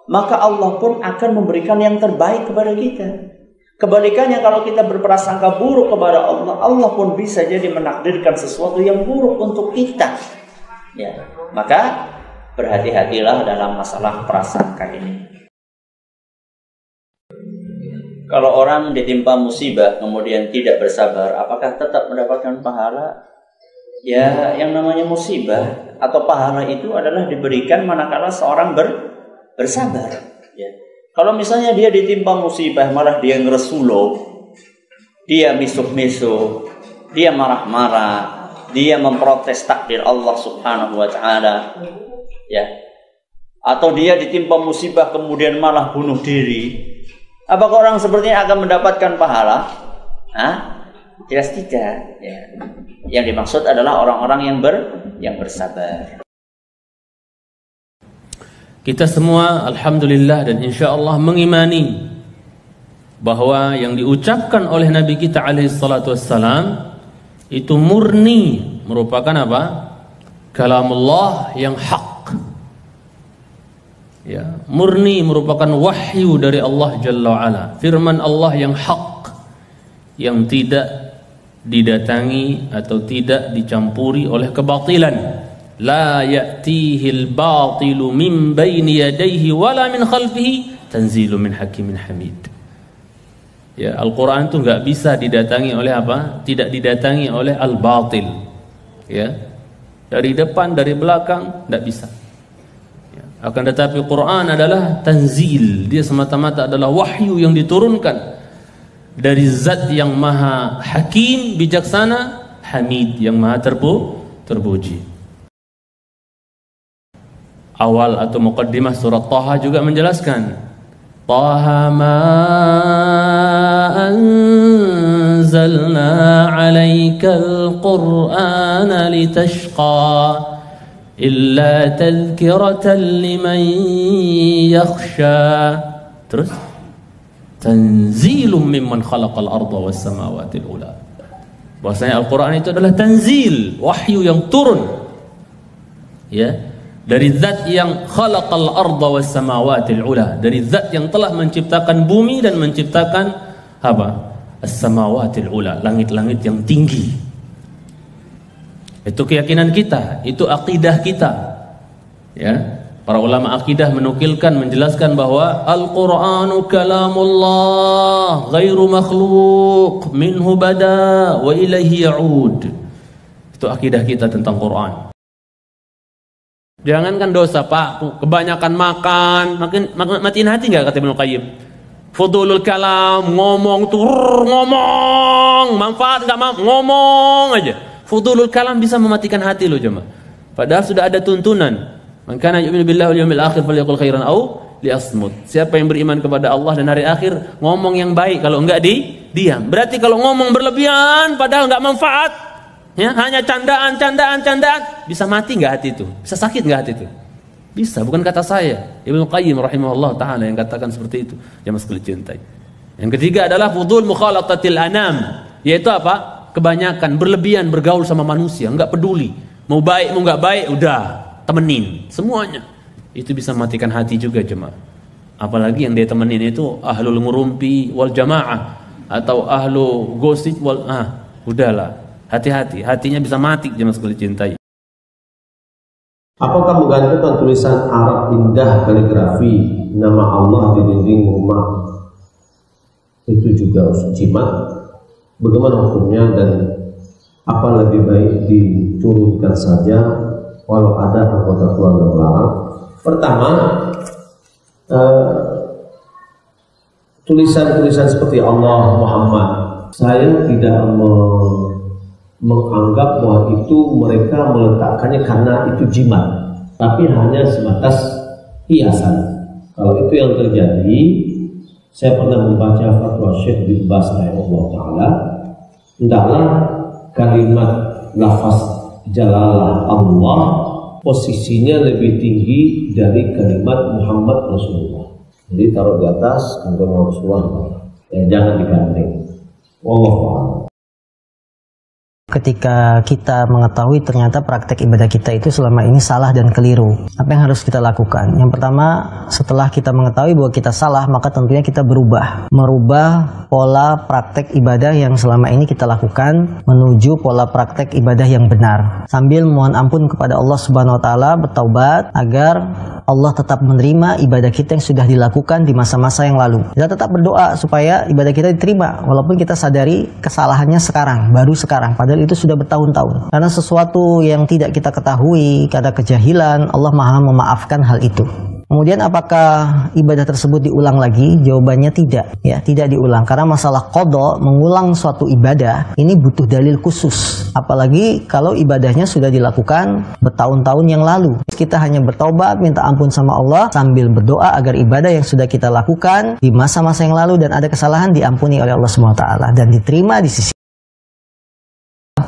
maka Allah pun akan memberikan yang terbaik kepada kita. Kebalikannya kalau kita berprasangka buruk kepada Allah, Allah pun bisa jadi menakdirkan sesuatu yang buruk untuk kita. Ya, maka berhati-hatilah dalam masalah prasangka ini. Kalau orang ditimpa musibah kemudian tidak bersabar, apakah tetap mendapatkan pahala? Ya, yang namanya musibah atau pahala itu adalah diberikan manakala seorang bersabar. Ya. Kalau misalnya dia ditimpa musibah malah dia ngeresulo, dia misuh-misuh, dia marah-marah, dia memprotes takdir Allah Subhanahu wa Ta'ala, ya, atau dia ditimpa musibah kemudian malah bunuh diri, apakah orang seperti ini akan mendapatkan pahala? Jelas tidak. Ya. Yang dimaksud adalah orang-orang yang bersabar. Kita semua alhamdulillah dan insya Allah mengimani bahwa yang diucapkan oleh Nabi kita alaihi salatu wassalam itu murni merupakan apa? Kalamullah yang hak. Ya, murni merupakan wahyu dari Allah Jalla wa'ala, firman Allah yang hak, yang tidak didatangi atau tidak dicampuri oleh kebatilan. La ya'tihil batilu min baini yadayhi wala min khalfihi tanzilu min hakimin hamid. Ya, Al-Quran itu nggak bisa didatangi oleh apa? Tidak didatangi oleh al-batil. Ya, dari depan, dari belakang, nggak bisa. Akan tetapi Quran adalah tanzil, dia semata-mata adalah wahyu yang diturunkan dari zat yang maha hakim, bijaksana, hamid, yang maha terpuji. Awal atau muqaddimah surat Taha juga menjelaskan, Taha ma anzalna 'alaikal qur'ana litashqa illa tadhkiratan liman yakhsha. Terus tanzilum mimman khalaqal arda was samawati al-ula. Bahwasanya Al-Qur'an itu adalah tanzil, wahyu yang turun, ya, dari zat yang khalaqal arda was samawati al-ula, dari zat yang telah menciptakan bumi dan menciptakan apa? As-samawati al-ula, langit-langit yang tinggi. Itu keyakinan kita, itu akidah kita. Ya. Para ulama akidah menukilkan, menjelaskan bahwa Al-Qur'anu kalamullah ghairu makhluk, minhu bada wa ilaihi ya'ud. Itu akidah kita tentang Quran. Jangankan dosa, Pak, kebanyakan makan, matiin hati enggak, kata Ibnu Qayyim. Fudulul kalam, ngomong manfaat enggak, ngomong aja. Fudulul kalam bisa mematikan hati lo jemaah. Padahal sudah ada tuntunan. Man kana yu'minu billahi wal yawmil akhir falyaqul khairan aw liyasmut. Siapa yang beriman kepada Allah dan hari akhir, ngomong yang baik, kalau enggak diam. Berarti kalau ngomong berlebihan padahal enggak manfaat, ya, hanya candaan, bisa mati enggak hati itu? Bisa sakit enggak hati itu? Bisa, bukan kata saya. Ibnu Qayyim rahimahullah taala yang katakan seperti itu. Jamaah sekalian cintai. Yang ketiga adalah fudul mukhalatatil anam, yaitu apa? Kebanyakan berlebihan bergaul sama manusia, enggak peduli. Mau baik mau enggak baik, udah temenin semuanya. Itu bisa matikan hati juga jemaah. Apalagi yang dia temenin itu ahlul ngurumpi wal jamaah atau ahlu gosip wal udahlah, hati-hati, hatinya bisa mati jemaah sekalian cintai. Apakah menggantungkan tulisan Arab indah kaligrafi nama Allah di dinding rumah itu juga jimat? Bagaimana hukumnya dan apa lebih baik diturunkan saja walau ada anggota keluarga melarang? Pertama, tulisan-tulisan seperti Allah, Muhammad, saya tidak menganggap bahwa itu mereka meletakkannya karena itu jimat, tapi hanya sebatas hiasan. Kalau itu yang terjadi, saya pernah membaca fatwa Syekh bin Baz rahimahullah taala, hendaklah kalimat lafaz jalalah Allah posisinya lebih tinggi dari kalimat Muhammad Rasulullah. Jadi taruh di atas, kemudian Rasulullah, ya, jangan digandeng. Wallahu a'lam. Ketika kita mengetahui ternyata praktek ibadah kita itu selama ini salah dan keliru, apa yang harus kita lakukan? Yang pertama, setelah kita mengetahui bahwa kita salah, maka tentunya kita merubah pola praktek ibadah yang selama ini kita lakukan menuju pola praktek ibadah yang benar, sambil mohon ampun kepada Allah Subhanahu wa taala, bertaubat agar Allah tetap menerima ibadah kita yang sudah dilakukan di masa-masa yang lalu. Kita tetap berdoa supaya ibadah kita diterima walaupun kita sadari kesalahannya baru sekarang, padahal itu sudah bertahun-tahun. Karena sesuatu yang tidak kita ketahui karena kejahilan, Allah Maha memaafkan hal itu. Kemudian apakah ibadah tersebut diulang lagi? Jawabannya tidak, ya, tidak diulang. Karena masalah qadha, mengulang suatu ibadah, ini butuh dalil khusus. Apalagi kalau ibadahnya sudah dilakukan bertahun-tahun yang lalu. Kita hanya bertaubat, minta ampun sama Allah, sambil berdoa agar ibadah yang sudah kita lakukan di masa-masa yang lalu dan ada kesalahan diampuni oleh Allah SWT dan diterima di sisi.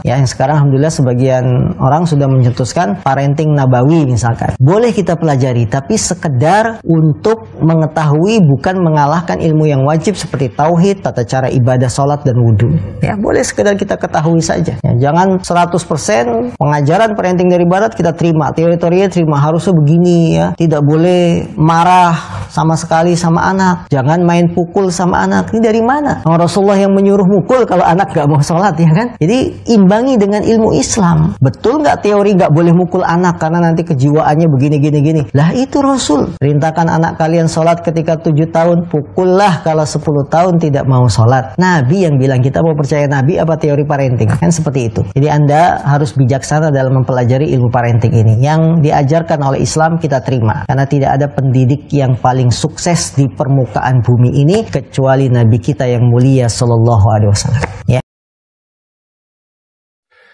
Ya, yang sekarang alhamdulillah sebagian orang sudah mencetuskan parenting nabawi misalkan. Boleh kita pelajari, tapi sekedar untuk mengetahui, bukan mengalahkan ilmu yang wajib seperti tauhid, tata cara ibadah, sholat, dan wudhu. Ya, boleh sekedar kita ketahui saja. Ya, jangan 100% pengajaran parenting dari barat kita terima, teori-teorinya terima, harusnya begini ya. Tidak boleh marah sama sekali sama anak. Jangan main pukul sama anak. Ini dari mana? Rasulullah yang menyuruh mukul kalau anak gak mau sholat, ya kan? Jadi diimbangi dengan ilmu Islam. Betul nggak teori nggak boleh mukul anak karena nanti kejiwaannya begini. Lah itu Rasul. Perintahkan anak kalian sholat ketika 7 tahun, pukullah kalau 10 tahun tidak mau sholat. Nabi yang bilang, kita mau percaya Nabi apa teori parenting? Kan seperti itu. Jadi Anda harus bijaksana dalam mempelajari ilmu parenting ini. Yang diajarkan oleh Islam kita terima. Karena tidak ada pendidik yang paling sukses di permukaan bumi ini kecuali Nabi kita yang mulia sallallahu alaihi wasallam. Ya.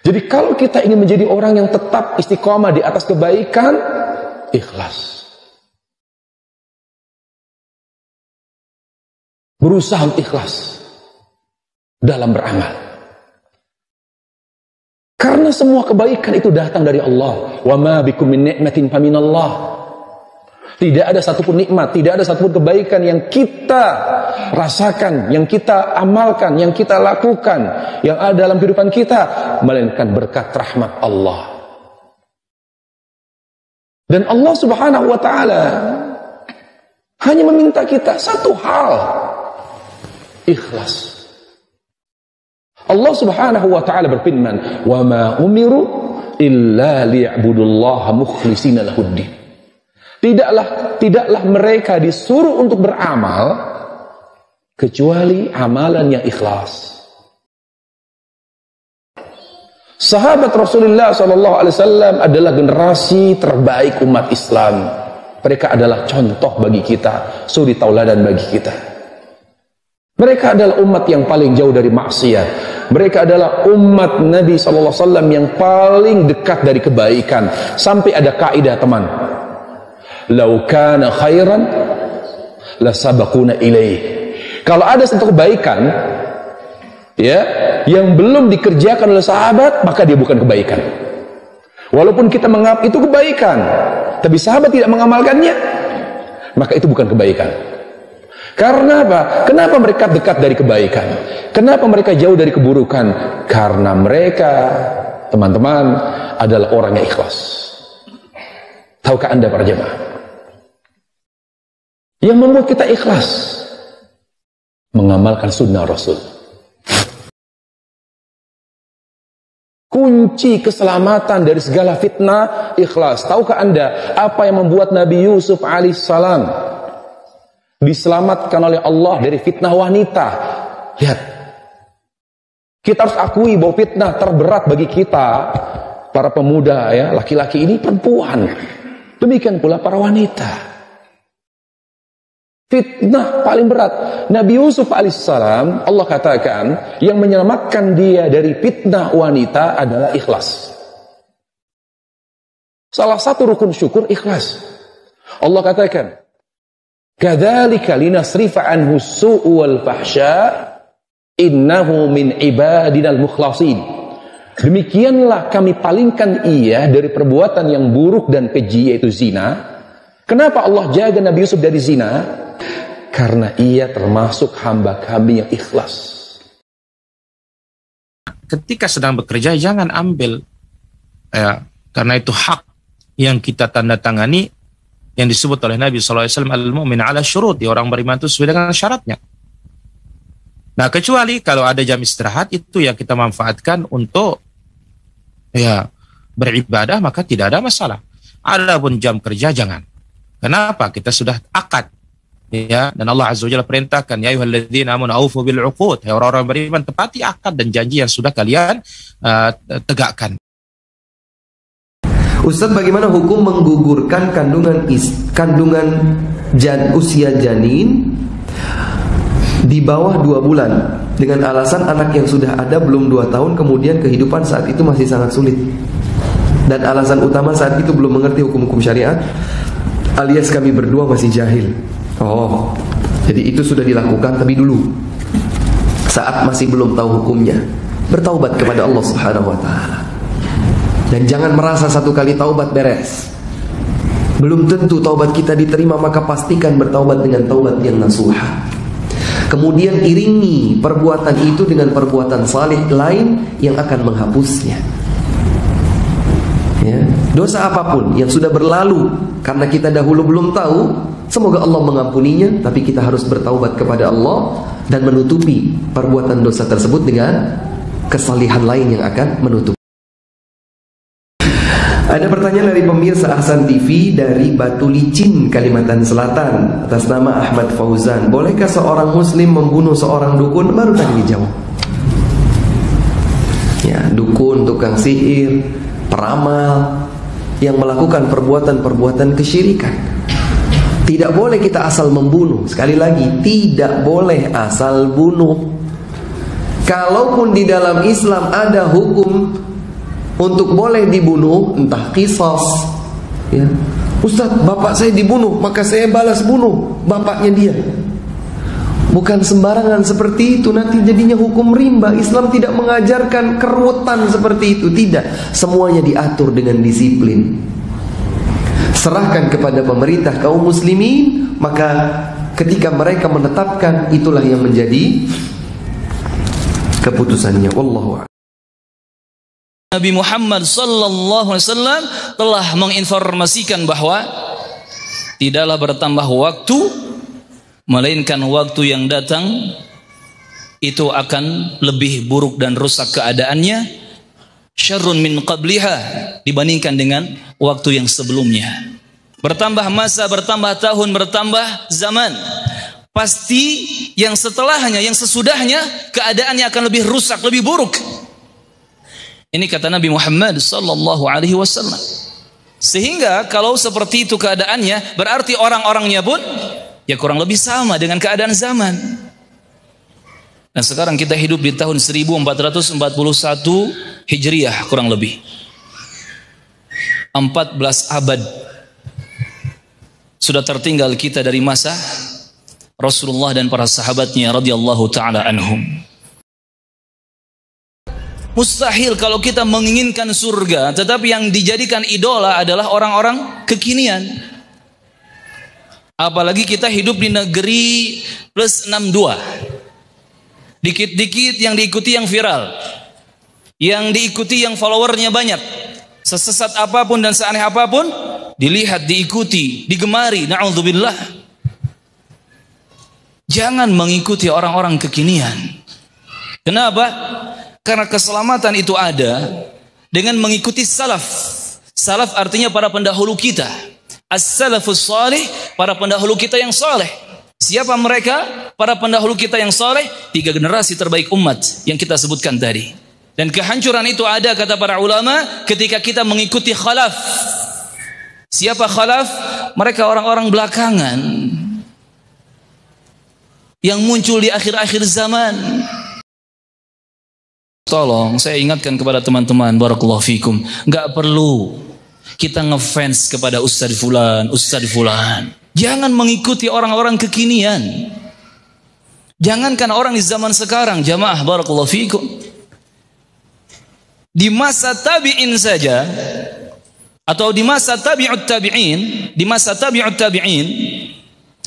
Jadi kalau kita ingin menjadi orang yang tetap istiqomah di atas kebaikan, ikhlas. Berusaha ikhlas dalam beramal. Karena semua kebaikan itu datang dari Allah. Wa ma bikum min ni'matin faminallah. Tidak ada satupun nikmat, tidak ada satupun kebaikan yang kita rasakan, yang kita amalkan, yang kita lakukan, yang ada dalam kehidupan kita, melainkan berkat rahmat Allah. Dan Allah Subhanahu wa ta'ala hanya meminta kita satu hal, ikhlas. Allah Subhanahu wa ta'ala berfirman, "Wa ma umiru illa liya'budullaha mukhlishina lahuddin." Tidaklah mereka disuruh untuk beramal kecuali amalan yang ikhlas. Sahabat Rasulullah SAW adalah generasi terbaik umat Islam. Mereka adalah contoh bagi kita, suri tauladan bagi kita. Mereka adalah umat yang paling jauh dari maksiat. Mereka adalah umat Nabi SAW yang paling dekat dari kebaikan. Sampai ada kaidah, teman. Lau kana khairan la sabaquna ilaih. Kalau ada satu kebaikan ya yang belum dikerjakan oleh sahabat, maka dia bukan kebaikan. Walaupun kita menganggap itu kebaikan, tapi sahabat tidak mengamalkannya, maka itu bukan kebaikan. Karena apa? Kenapa mereka dekat dari kebaikan? Kenapa mereka jauh dari keburukan? Karena mereka, teman-teman, adalah orang yang ikhlas. Tahukah Anda para jemaah? Yang membuat kita ikhlas mengamalkan sunnah Rasul. Kunci keselamatan dari segala fitnah, ikhlas. Tahukah Anda apa yang membuat Nabi Yusuf alaihissalam diselamatkan oleh Allah dari fitnah wanita? Lihat, kita harus akui bahwa fitnah terberat bagi kita, para pemuda, ya, laki-laki ini perempuan. Demikian pula para wanita. Fitnah paling berat. Nabi Yusuf alaihissalam, Allah katakan, yang menyelamatkan dia dari fitnah wanita adalah ikhlas. Salah satu rukun syukur ikhlas. Allah katakan, "Kadzalika linasrifa anhu as-su'u wal fahsya, innahu min ibadinal mukhlasin." Demikianlah kami palingkan ia dari perbuatan yang buruk dan keji, yaitu zina. Kenapa Allah jaga Nabi Yusuf dari zina? Karena ia termasuk hamba kami yang ikhlas. Ketika sedang bekerja jangan ambil, karena itu hak yang kita tanda tangani, yang disebut oleh Nabi SAW, al-mu'min ala syuruti, orang beriman itu sesuai dengan syaratnya. Nah, kecuali kalau ada jam istirahat, itu yang kita manfaatkan untuk beribadah, maka tidak ada masalah. Adapun jam kerja jangan. Kenapa? Kita sudah akad. Ya, dan Allah Azza wa Jalla perintahkan, ya ayyuhalladzina amanu aufu bil uqud, hai orang-orang beriman, tepati akad dan janji yang sudah kalian tegakkan. Ustaz, bagaimana hukum menggugurkan kandungan usia janin di bawah 2 bulan dengan alasan anak yang sudah ada belum 2 tahun, kemudian kehidupan saat itu masih sangat sulit, dan alasan utama saat itu belum mengerti hukum-hukum syariat, alias kami berdua masih jahil. Oh, jadi itu sudah dilakukan tapi dulu saat masih belum tahu hukumnya. Bertaubat kepada Allah Subhanahu wa ta'ala. Dan jangan merasa satu kali taubat beres. Belum tentu taubat kita diterima, maka pastikan bertaubat dengan taubat yang nasuha. Kemudian iringi perbuatan itu dengan perbuatan salih lain yang akan menghapusnya. Ya, dosa apapun yang sudah berlalu karena kita dahulu belum tahu, semoga Allah mengampuninya, tapi kita harus bertaubat kepada Allah dan menutupi perbuatan dosa tersebut dengan kesalihan lain yang akan menutup. Ada pertanyaan dari pemirsa Ahsan TV dari Batu Licin, Kalimantan Selatan, atas nama Ahmad Fauzan. Bolehkah seorang muslim membunuh seorang dukun? Baru tadi dijawab. Ya, dukun, tukang sihir, peramal yang melakukan perbuatan-perbuatan kesyirikan. Tidak boleh kita asal membunuh. Sekali lagi, tidak boleh asal bunuh. Kalaupun di dalam Islam ada hukum untuk boleh dibunuh, entah qisas, ya. Ustaz, bapak saya dibunuh, maka saya balas bunuh bapaknya dia. Bukan sembarangan seperti itu, nanti jadinya hukum rimba. Islam tidak mengajarkan keruwetan seperti itu, tidak. Semuanya diatur dengan disiplin. Serahkan kepada pemerintah kaum muslimin, maka ketika mereka menetapkan, itulah yang menjadi keputusannya. Wallahu a'lam. Nabi Muhammad sallallahu alaihi wasallam telah menginformasikan bahwa tidaklah bertambah waktu, melainkan waktu yang datang itu akan lebih buruk dan rusak keadaannya, syarrun min qabliha, dibandingkan dengan waktu yang sebelumnya. Bertambah masa, bertambah tahun, bertambah zaman, pasti yang setelahnya, yang sesudahnya, keadaannya akan lebih rusak, lebih buruk. Ini kata Nabi Muhammad sallallahu alaihi wasallam. Sehingga kalau seperti itu keadaannya, berarti orang-orangnya pun ya kurang lebih sama dengan keadaan zaman. Dan sekarang kita hidup di tahun 1441 Hijriah kurang lebih. 14 abad sudah tertinggal kita dari masa Rasulullah dan para sahabatnya radhiyallahu taala anhum. Mustahil kalau kita menginginkan surga, tetapi yang dijadikan idola adalah orang-orang kekinian. Apalagi kita hidup di negeri plus 62. Dikit-dikit yang diikuti yang viral, yang diikuti yang followernya banyak. Sesesat apapun dan seaneh apapun dilihat, diikuti, digemari. Na'udzubillah. Jangan mengikuti orang-orang kekinian. Kenapa? Karena keselamatan itu ada dengan mengikuti salaf. Salaf artinya para pendahulu kita. As-salafus salih, para pendahulu kita yang saleh. Siapa mereka? Para pendahulu kita yang saleh, 3 generasi terbaik umat yang kita sebutkan tadi. Dan kehancuran itu ada, kata para ulama, ketika kita mengikuti khalaf. Siapa khalaf? Mereka orang-orang belakangan yang muncul di akhir-akhir zaman. Tolong saya ingatkan kepada teman-teman, barakallahu fikum, nggak perlu kita ngefans kepada Ustadz Fulan, Ustadz Fulan. Jangan mengikuti orang-orang kekinian. Jangankan orang di zaman sekarang, jamaah barakallahu fikum. Di masa tabi'in saja, atau di masa tabi'ut tabi'in,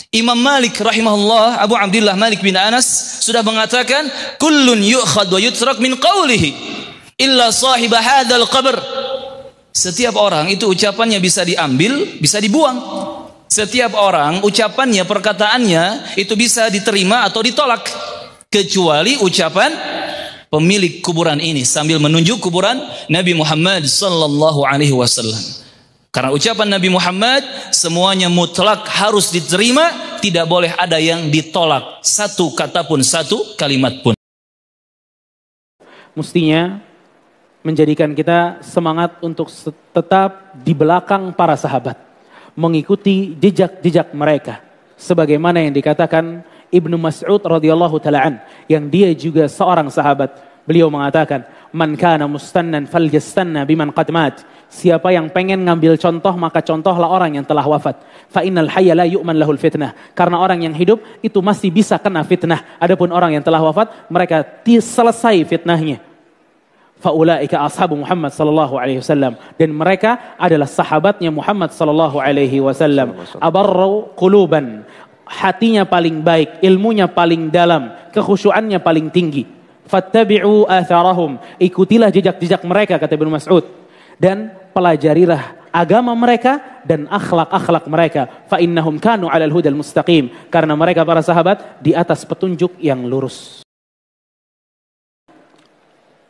Imam Malik rahimahullah, Abu Abdullah Malik bin Anas sudah mengatakan, kullun yu'khad wa yutrak min qawlihi illa sahiba hadzal qabr. Setiap orang itu ucapannya bisa diambil, bisa dibuang. Setiap orang ucapannya, perkataannya itu bisa diterima atau ditolak, kecuali ucapan pemilik kuburan ini, sambil menunjuk kuburan Nabi Muhammad sallallahu alaihi wasallam. Karena ucapan Nabi Muhammad semuanya mutlak harus diterima, tidak boleh ada yang ditolak, satu kata pun, satu kalimat pun. Mestinya menjadikan kita semangat untuk tetap di belakang para sahabat, mengikuti jejak-jejak mereka, sebagaimana yang dikatakan Ibnu Mas'ud radhiyallahu ta'ala yang dia juga seorang sahabat. Beliau mengatakan, man kana mustannan falyastanna biman qad mat. Siapa yang pengen ngambil contoh, maka contohlah orang yang telah wafat. Fa innal hayya la yu'man lahul fitnah. Karena orang yang hidup itu masih bisa kena fitnah. Adapun orang yang telah wafat, mereka selesai fitnahnya. Fa ulaika ashabu Muhammad sallallahu alaihi wasallam, dan mereka adalah sahabatnya Muhammad sallallahu alaihi wasallam. Abarru quluban, hatinya paling baik, ilmunya paling dalam, kekhusyuannya paling tinggi. Fattabi'u atharahum, ikutilah jejak-jejak mereka, kata Ibnu Mas'ud, dan pelajarilah agama mereka dan akhlak-akhlak mereka. Fa innahum kanu 'alal hudal mustaqim, karena mereka para sahabat di atas petunjuk yang lurus.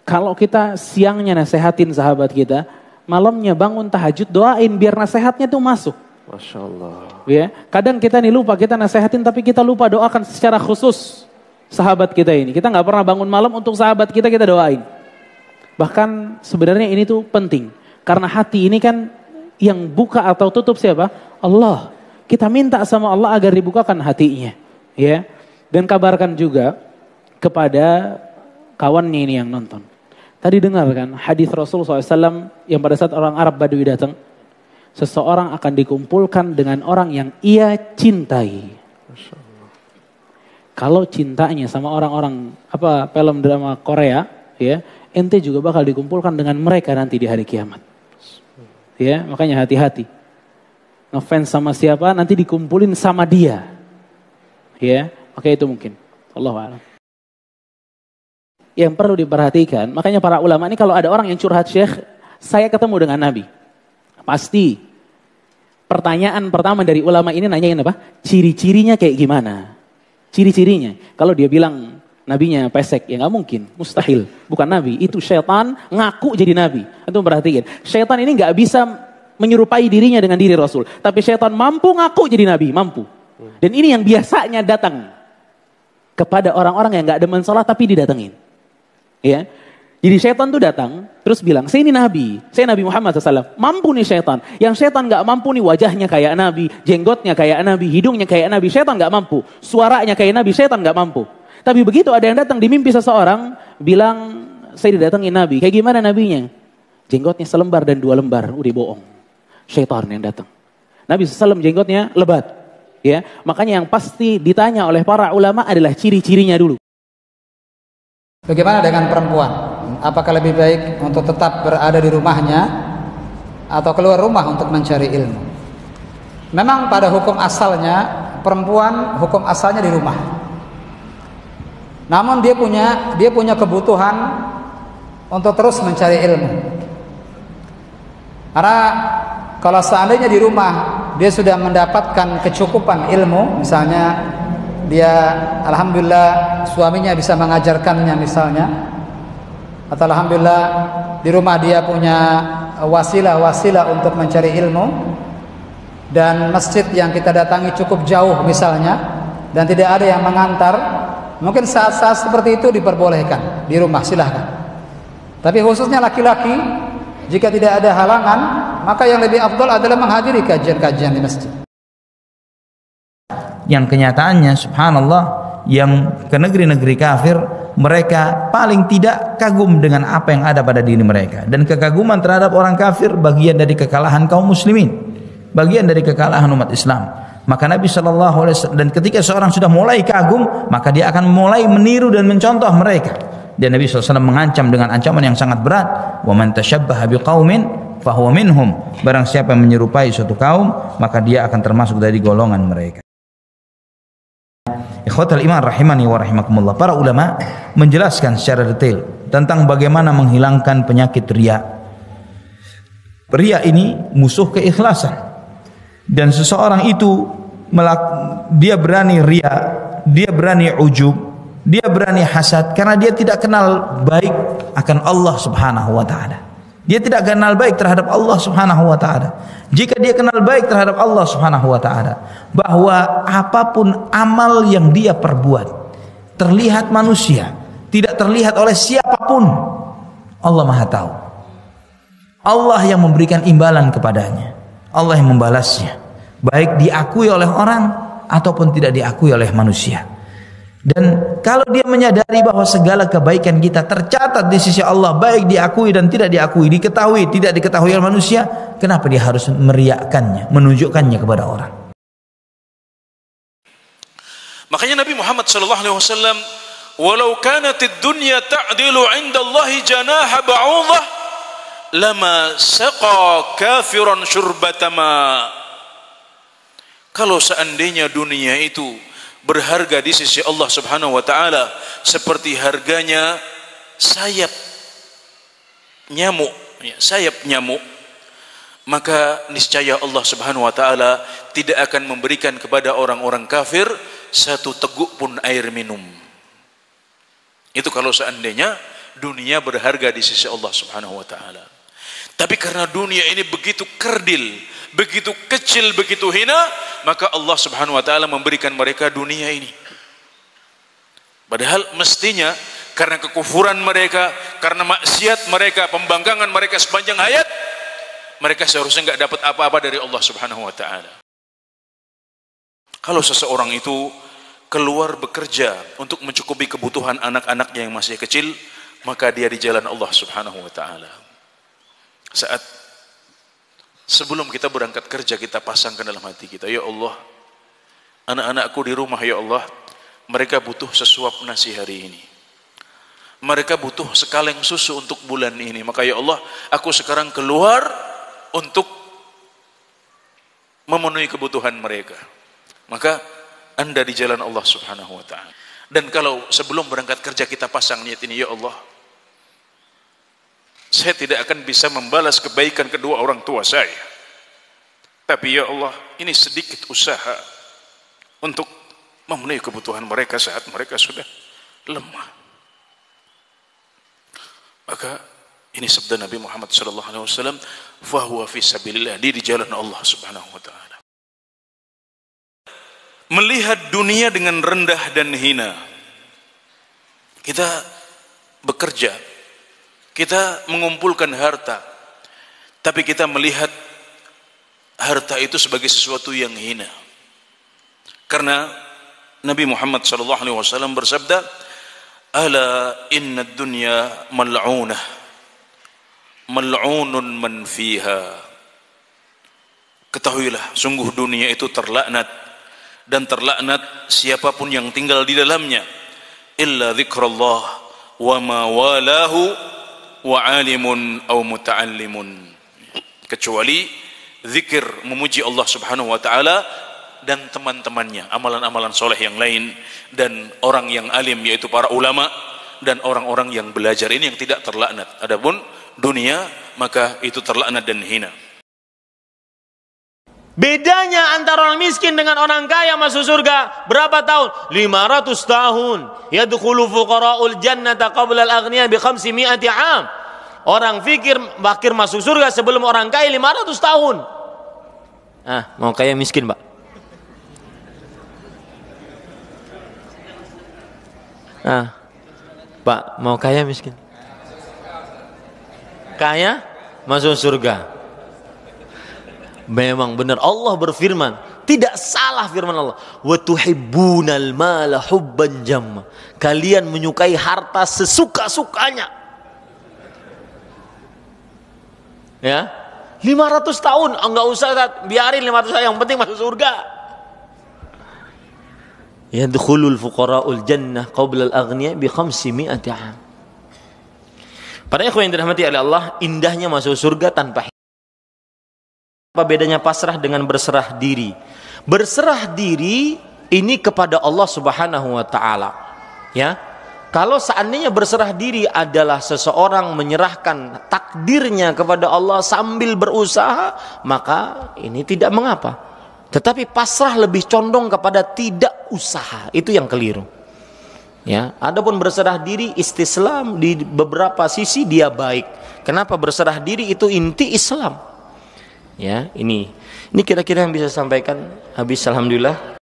Kalau kita siangnya nasehatin sahabat kita, malamnya bangun tahajud doain biar nasehatnya tuh masuk. Masya Allah. Ya, kadang kita nih lupa, kita nasehatin tapi kita lupa doakan secara khusus sahabat kita ini. Kita nggak pernah bangun malam untuk sahabat kita doain. Bahkan sebenarnya ini tuh penting. Karena hati ini kan yang buka atau tutup siapa? Allah. Kita minta sama Allah agar dibukakan hatinya. Ya. Dan kabarkan juga kepada kawannya ini yang nonton. Tadi dengar kan hadis Rasulullah SAW yang pada saat orang Arab Badui datang. Seseorang akan dikumpulkan dengan orang yang ia cintai. Kalau cintanya sama orang-orang film drama Korea, ya, ente juga bakal dikumpulkan dengan mereka nanti di hari kiamat. Ya, makanya hati-hati. Ngefans sama siapa nanti dikumpulin sama dia. Ya, oke itu mungkin. Allahu a'lam. Yang perlu diperhatikan, makanya para ulama ini kalau ada orang yang curhat, Syekh, saya ketemu dengan Nabi. Pasti pertanyaan pertama dari ulama ini nanyain apa? Ciri-cirinya kayak gimana? Ciri-cirinya. Kalau dia bilang nabinya pesek, ya nggak mungkin, mustahil. Bukan nabi, itu syaitan ngaku jadi nabi. Antum perhatikan, syaitan ini nggak bisa menyerupai dirinya dengan diri Rasul. Tapi syaitan mampu ngaku jadi nabi, mampu. Dan ini yang biasanya datang kepada orang-orang yang nggak demen sholat tapi didatengin. Ya, jadi syaitan tuh datang terus bilang, saya ini nabi, saya Nabi Muhammad SAW. Mampu nih syaitan. Yang syaitan nggak mampu nih, wajahnya kayak nabi, jenggotnya kayak nabi, hidungnya kayak nabi. Syaitan nggak mampu, suaranya kayak nabi. Syaitan nggak mampu. Tapi begitu ada yang datang di mimpi seseorang bilang, saya didatengin nabi. Kayak gimana nabinya? Jenggotnya selembar dan 2 lembar. Udah bohong. Syaitan yang datang. Nabi SAW jenggotnya lebat. Ya, makanya yang pasti ditanya oleh para ulama adalah ciri-cirinya dulu. Bagaimana dengan perempuan? Apakah lebih baik untuk tetap berada di rumahnya atau keluar rumah untuk mencari ilmu? Memang pada hukum asalnya perempuan hukum asalnya di rumah. Namun dia punya kebutuhan untuk terus mencari ilmu. Karena kalau seandainya di rumah dia sudah mendapatkan kecukupan ilmu, misalnya dia alhamdulillah suaminya bisa mengajarkannya misalnya, atau alhamdulillah di rumah dia punya wasilah untuk mencari ilmu, dan masjid yang kita datangi cukup jauh misalnya, dan tidak ada yang mengantar, mungkin saat-saat seperti itu diperbolehkan di rumah, silahkan. Tapi khususnya laki-laki, jika tidak ada halangan, maka yang lebih afdal adalah menghadiri kajian-kajian di masjid. Yang kenyataannya subhanallah, yang ke negeri-negeri kafir, mereka paling tidak kagum dengan apa yang ada pada diri mereka, dan kekaguman terhadap orang kafir bagian dari kekalahan kaum muslimin, bagian dari kekalahan umat Islam. Maka Nabi SAW, dan ketika seorang sudah mulai kagum, maka dia akan mulai meniru dan mencontoh mereka. Dan Nabi SAW mengancam dengan ancaman yang sangat berat, wa man tashabbaha biqaumin fahuwa minhum. Barang siapa yang menyerupai suatu kaum, maka dia akan termasuk dari golongan mereka. Ikhwatal iman rahimani wa rahimakumullah. Para ulama menjelaskan secara detail tentang bagaimana menghilangkan penyakit riya. Riya ini musuh keikhlasan. Dan seseorang itu dia berani riya, dia berani ujub, dia berani hasad karena dia tidak kenal baik akan Allah Subhanahu wa taala. Dia tidak kenal baik terhadap Allah Subhanahu wa taala. Jika dia kenal baik terhadap Allah Subhanahu wa taala, bahwa apapun amal yang dia perbuat terlihat manusia, tidak terlihat oleh siapapun, Allah Maha tahu. Allah yang memberikan imbalan kepadanya, Allah yang membalasnya, baik diakui oleh orang ataupun tidak diakui oleh manusia. Dan kalau dia menyadari bahwa segala kebaikan kita tercatat di sisi Allah, baik diakui dan tidak diakui, diketahui tidak diketahui oleh manusia, kenapa dia harus meriakkannya, menunjukkannya kepada orang? Makanya Nabi Muhammad SAW, walau kanatid dunya ta'dilu 'inda Allah janaha ba'udah lama saqa kafiran syurbatama. Kalau seandainya dunia itu berharga di sisi Allah Subhanahu wa taala seperti harganya sayap nyamuk, maka niscaya Allah Subhanahu wa taala tidak akan memberikan kepada orang-orang kafir satu teguk pun air minum. Itu kalau seandainya dunia berharga di sisi Allah Subhanahu wa taala. Tapi karena dunia ini begitu kerdil, begitu kecil, begitu hina, maka Allah Subhanahu wa taala memberikan mereka dunia ini. Padahal mestinya karena kekufuran mereka, karena maksiat mereka, pembangkangan mereka sepanjang hayat, mereka seharusnya enggak dapat apa-apa dari Allah Subhanahu wa taala. Kalau seseorang itu keluar bekerja untuk mencukupi kebutuhan anak-anaknya yang masih kecil, maka dia di jalan Allah Subhanahu wa taala. Saat sebelum kita berangkat kerja, kita pasangkan dalam hati kita, ya Allah, anak-anakku di rumah, ya Allah, mereka butuh sesuap nasi hari ini, mereka butuh sekaleng susu untuk bulan ini, maka ya Allah, aku sekarang keluar untuk memenuhi kebutuhan mereka. Maka Anda di jalan Allah Subhanahu wa taala. Dan kalau sebelum berangkat kerja kita pasang niat ini, ya Allah, saya tidak akan bisa membalas kebaikan kedua orang tua saya, tapi ya Allah, ini sedikit usaha untuk memenuhi kebutuhan mereka saat mereka sudah lemah. Maka ini sabda Nabi Muhammad SAW, fahuwa fi sabilillah, dia di jalan Allah Subhanahu wa taala. Melihat dunia dengan rendah dan hina. Kita bekerja, kita mengumpulkan harta, tapi kita melihat harta itu sebagai sesuatu yang hina. Karena Nabi Muhammad SAW bersabda, ala inna dunya mal'unah, mal'unun man fiha. Ketahuilah, sungguh dunia itu terlaknat, dan terlaknat siapapun yang tinggal di dalamnya, illa dzikrullah wa ma walahu wa alimun aw muta'allimun, kecuali zikir memuji Allah Subhanahu wa taala dan teman-temannya, amalan-amalan soleh yang lain, dan orang yang alim yaitu para ulama, dan orang-orang yang belajar, ini yang tidak terlaknat. Adapun dunia maka itu terlaknat dan hina. Bedanya antara orang miskin dengan orang kaya masuk surga berapa tahun? 500 tahun. Yadkhulu fuqara'ul jannata qabla al-aghniya bi 500 'am. Orang fakir masuk surga sebelum orang kaya 500 tahun. Mau kaya miskin, Pak? Pak, mau kaya miskin? Kaya masuk surga. Memang benar Allah berfirman, tidak salah firman Allah, wa tuhibbunal mala hubban jamma, kalian menyukai harta sesuka-sukanya. Ya, 500 tahun enggak usah, biarin 500 tahun, yang penting masuk surga. Yadkhulul fuqara'ul jannah qabla al-aghniya bi 500 'am. Para ikhwan yang dirahmati oleh Allah, indahnya masuk surga tanpa. Apa bedanya pasrah dengan berserah diri? Berserah diri ini kepada Allah Subhanahu wa taala. Ya. Kalau seandainya berserah diri adalah seseorang menyerahkan takdirnya kepada Allah sambil berusaha, maka ini tidak mengapa. Tetapi pasrah lebih condong kepada tidak usaha, itu yang keliru. Ya, adapun berserah diri, istislam di beberapa sisi dia baik. Kenapa berserah diri itu inti Islam? Ya, ini kira-kira yang bisa sampaikan. Habis, alhamdulillah.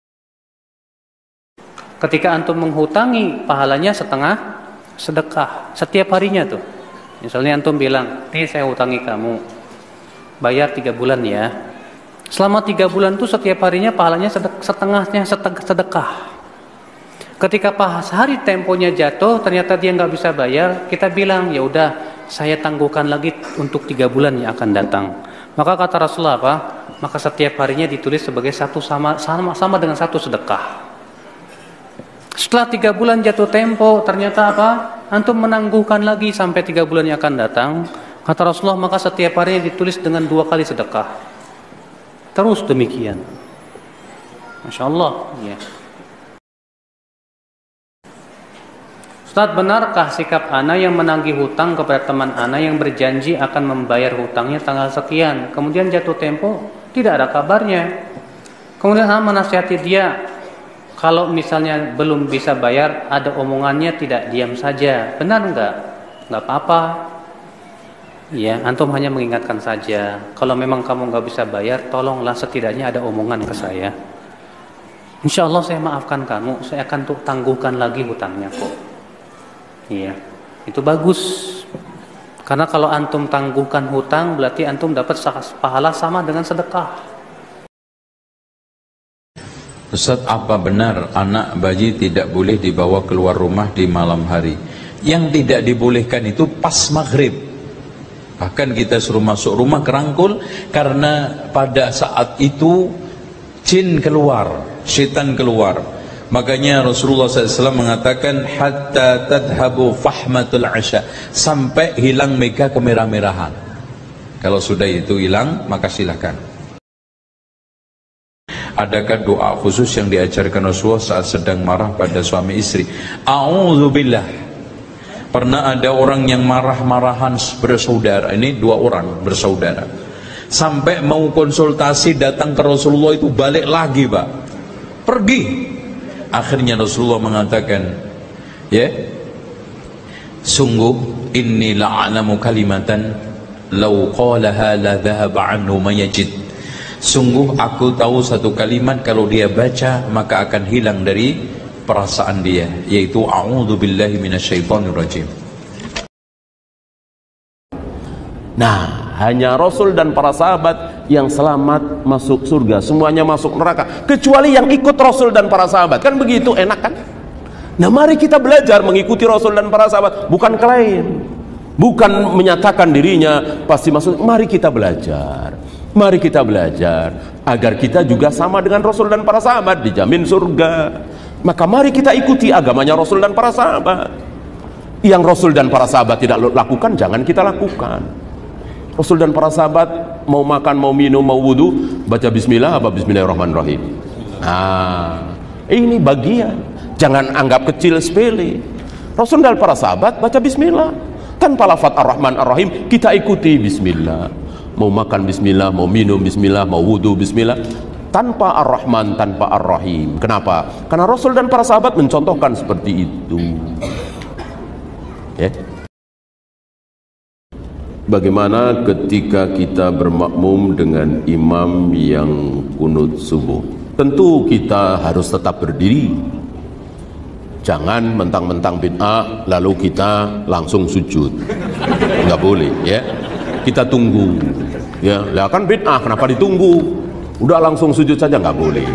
Ketika antum menghutangi, pahalanya setengah sedekah setiap harinya tuh. Misalnya antum bilang, nih saya hutangi kamu, bayar 3 bulan ya. Selama 3 bulan tuh setiap harinya pahalanya setengahnya sedekah. Ketika pas hari temponya jatuh, ternyata dia nggak bisa bayar, kita bilang, ya udah, saya tangguhkan lagi untuk 3 bulan yang akan datang. Maka kata Rasulullah apa? Maka setiap harinya ditulis sebagai satu sama dengan satu sedekah. Setelah 3 bulan jatuh tempo, ternyata apa? Antum menangguhkan lagi sampai 3 bulan yang akan datang. Kata Rasulullah, maka setiap harinya ditulis dengan 2 kali sedekah. Terus demikian. Masya Allah. Ya. Ustaz, benarkah sikap ana yang menagih hutang kepada teman ana yang berjanji akan membayar hutangnya tanggal sekian, kemudian jatuh tempo tidak ada kabarnya, kemudian ana menasihati dia, kalau misalnya belum bisa bayar ada omongannya tidak diam saja, benar enggak? nggak apa-apa. Ya, antum hanya mengingatkan saja. Kalau memang kamu nggak bisa bayar, tolonglah setidaknya ada omongan ke saya. Insya Allah saya maafkan kamu, saya akan tangguhkan lagi hutangnya kok. Iya, itu bagus. Karena kalau antum tangguhkan hutang, berarti antum dapat pahala sama dengan sedekah. Ustaz, apa benar anak bayi tidak boleh dibawa keluar rumah di malam hari? Yang tidak dibolehkan itu pas maghrib. Bahkan kita suruh masuk rumah kerangkul, karena pada saat itu jin keluar, syaitan keluar. Makanya Rasulullah SAW mengatakan hatta tadhabu fahmatul asya, sampai hilang mega kemerah-merahan. Kalau sudah itu hilang, maka silakan. Adakah doa khusus yang diajarkan Rasulullah saat sedang marah pada suami istri? A'udzubillah. Pernah ada orang yang marah-marahan bersaudara. Ini 2 orang bersaudara. Sampai mau konsultasi datang ke Rasulullah itu balik lagi, Pak. Pergi. Akhirnya Rasulullah mengatakan, ya, sungguh inni la'alamu kalimatan law qalaha la dhahaba anhu mayajid. Sungguh aku tahu satu kalimat kalau dia baca maka akan hilang dari perasaan dia, yaitu a'udzubillahi minasyaitonir rajim. Nah, hanya Rasul dan para sahabat yang selamat masuk surga, semuanya masuk neraka kecuali yang ikut Rasul dan para sahabat. Kan begitu, enak kan? Nah, mari kita belajar mengikuti Rasul dan para sahabat, bukan klaim, bukan menyatakan dirinya pasti masuk. Mari kita belajar. Mari kita belajar agar kita juga sama dengan Rasul dan para sahabat, dijamin surga. Maka mari kita ikuti agamanya Rasul dan para sahabat. Yang Rasul dan para sahabat tidak lakukan, jangan kita lakukan. Rasul dan para sahabat mau makan, mau minum, mau wudu, baca bismillah apa bismillahirrahmanirrahim. Nah, ini bagian. Jangan anggap kecil sepele. Rasul dan para sahabat baca bismillah tanpa lafaz ar-Rahman ar-Rahim, kita ikuti bismillah. Mau makan bismillah, mau minum bismillah, mau wudu bismillah, tanpa ar-Rahman, tanpa ar-Rahim. Kenapa? Karena Rasul dan para sahabat mencontohkan seperti itu. Ya. Bagaimana ketika kita bermakmum dengan imam yang kunut subuh? Tentu kita harus tetap berdiri. Jangan mentang-mentang bid'ah lalu kita langsung sujud. Nggak boleh, ya. Kita tunggu. Ya, lah kan bid'ah, kenapa ditunggu? Udah langsung sujud saja, nggak boleh.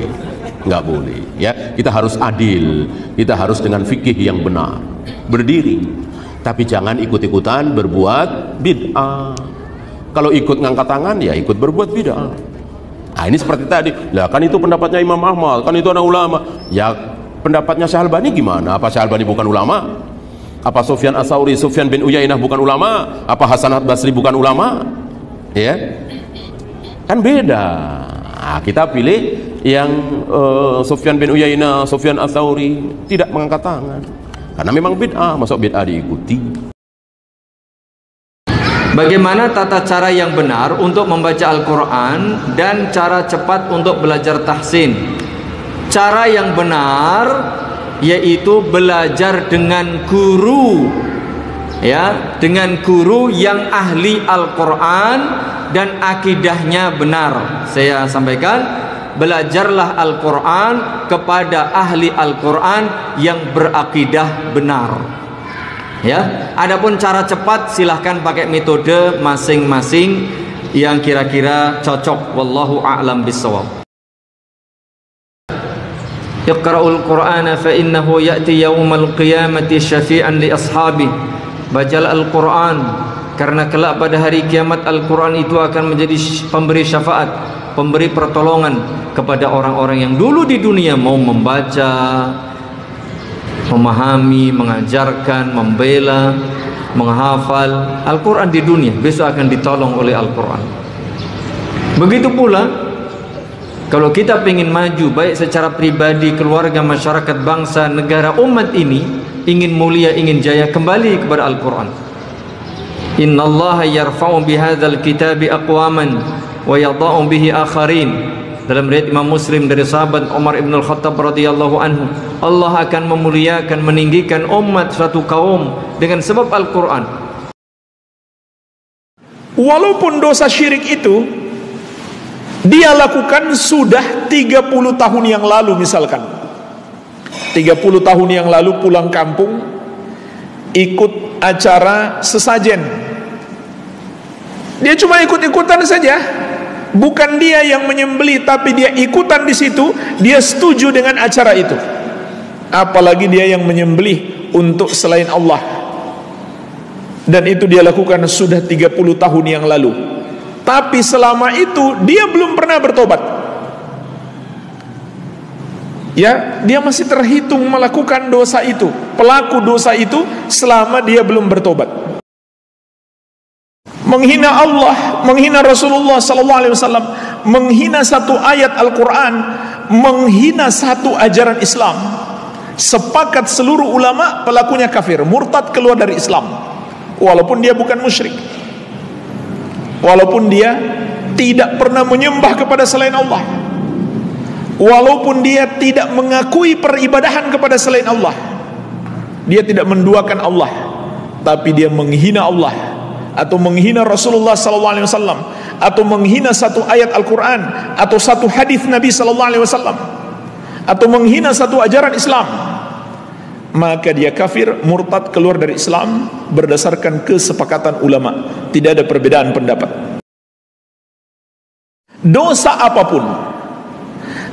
Nggak boleh, ya. Kita harus adil. Kita harus dengan fikih yang benar. Berdiri. Tapi jangan ikut-ikutan berbuat bid'ah. Kalau ikut ngangkat tangan, ya ikut berbuat bid'ah. Nah, ini seperti tadi. Lah kan itu pendapatnya Imam Ahmad, kan itu anak ulama. Ya, pendapatnya Syekh Albani gimana? Apa Syekh Albani bukan ulama? Apa Sufyan Ats-Tsauri, Sufyan bin Uyainah bukan ulama? Apa Hasan Al-Basri bukan ulama? Ya. Kan beda. Nah, kita pilih yang Sufyan bin Uyainah, Sufyan Ats-Tsauri tidak mengangkat tangan. Karena memang bid'ah, masuk bid'ah diikuti. Bagaimana tata cara yang benar untuk membaca Al-Quran dan cara cepat untuk belajar tahsin? Cara yang benar yaitu belajar dengan guru, ya, dengan guru yang ahli Al-Quran dan akidahnya benar. Saya sampaikan, belajarlah Al-Quran kepada ahli Al-Quran yang berakidah benar. Ya, adapun cara cepat silahkan pakai metode masing-masing yang kira-kira cocok. Wallahu a'lam bissawab. Iqra'ul Qur'ana fa innahu ya'ti yaumal qiyamati syafi'an li ashabi. Bacalah Al-Quran karena kelak pada hari kiamat Al-Quran itu akan menjadi pemberi syafaat, pemberi pertolongan kepada orang-orang yang dulu di dunia mau membaca, memahami, mengajarkan, membela, menghafal Al-Quran di dunia, besok akan ditolong oleh Al-Quran. Begitu pula kalau kita ingin maju baik secara pribadi, keluarga, masyarakat, bangsa, negara, umat ini ingin mulia, ingin jaya, kembali kepada Al-Quran. Innallaha yarfa'u bihadzal kitabi aqwaman wa yadha'u bihi akharin. Dalam riwayat Imam Muslim dari sahabat Umar ibn al-Khattab radhiyallahu anhu, Allah akan memuliakan, meninggikan umat suatu kaum dengan sebab Al-Quran. walaupun dosa syirik itu dia lakukan sudah 30 tahun yang lalu, misalkan 30 tahun yang lalu pulang kampung ikut acara sesajen, dia cuma ikut-ikutan saja, bukan dia yang menyembelih, tapi dia ikutan di situ, dia setuju dengan acara itu. Apalagi dia yang menyembelih untuk selain Allah, dan itu dia lakukan sudah 30 tahun yang lalu. Tapi selama itu dia belum pernah bertobat. Ya, dia masih terhitung melakukan dosa itu, pelaku dosa itu selama dia belum bertobat. Menghina Allah, menghina Rasulullah sallallahu alaihi wasallam, menghina satu ayat Al-Qur'an, menghina satu ajaran Islam. Sepakat seluruh ulama pelakunya kafir, murtad, keluar dari Islam. Walaupun dia bukan musyrik, walaupun dia tidak pernah menyembah kepada selain Allah, walaupun dia tidak mengakui peribadahan kepada selain Allah, dia tidak menduakan Allah, tapi dia menghina Allah atau menghina Rasulullah SAW, atau menghina satu ayat Al-Quran atau satu hadis Nabi SAW, atau menghina satu ajaran Islam, maka dia kafir, murtad, keluar dari Islam berdasarkan kesepakatan ulama. Tidak ada perbedaan pendapat. Dosa apapun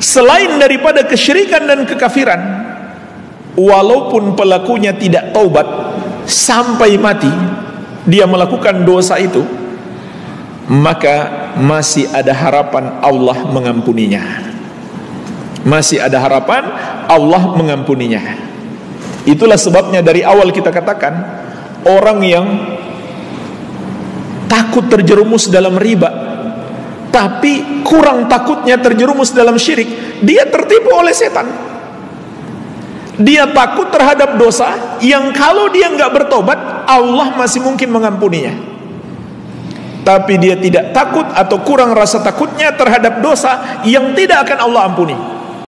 selain daripada kesyirikan dan kekafiran, walaupun pelakunya tidak taubat sampai mati, dia melakukan dosa itu, maka masih ada harapan Allah mengampuninya. Masih ada harapan Allah mengampuninya. Itulah sebabnya dari awal kita katakan, orang yang takut terjerumus dalam riba tapi kurang takutnya terjerumus dalam syirik, dia tertipu oleh setan. Dia takut terhadap dosa yang kalau dia nggak bertobat Allah masih mungkin mengampuninya, tapi dia tidak takut atau kurang rasa takutnya terhadap dosa yang tidak akan Allah ampuni.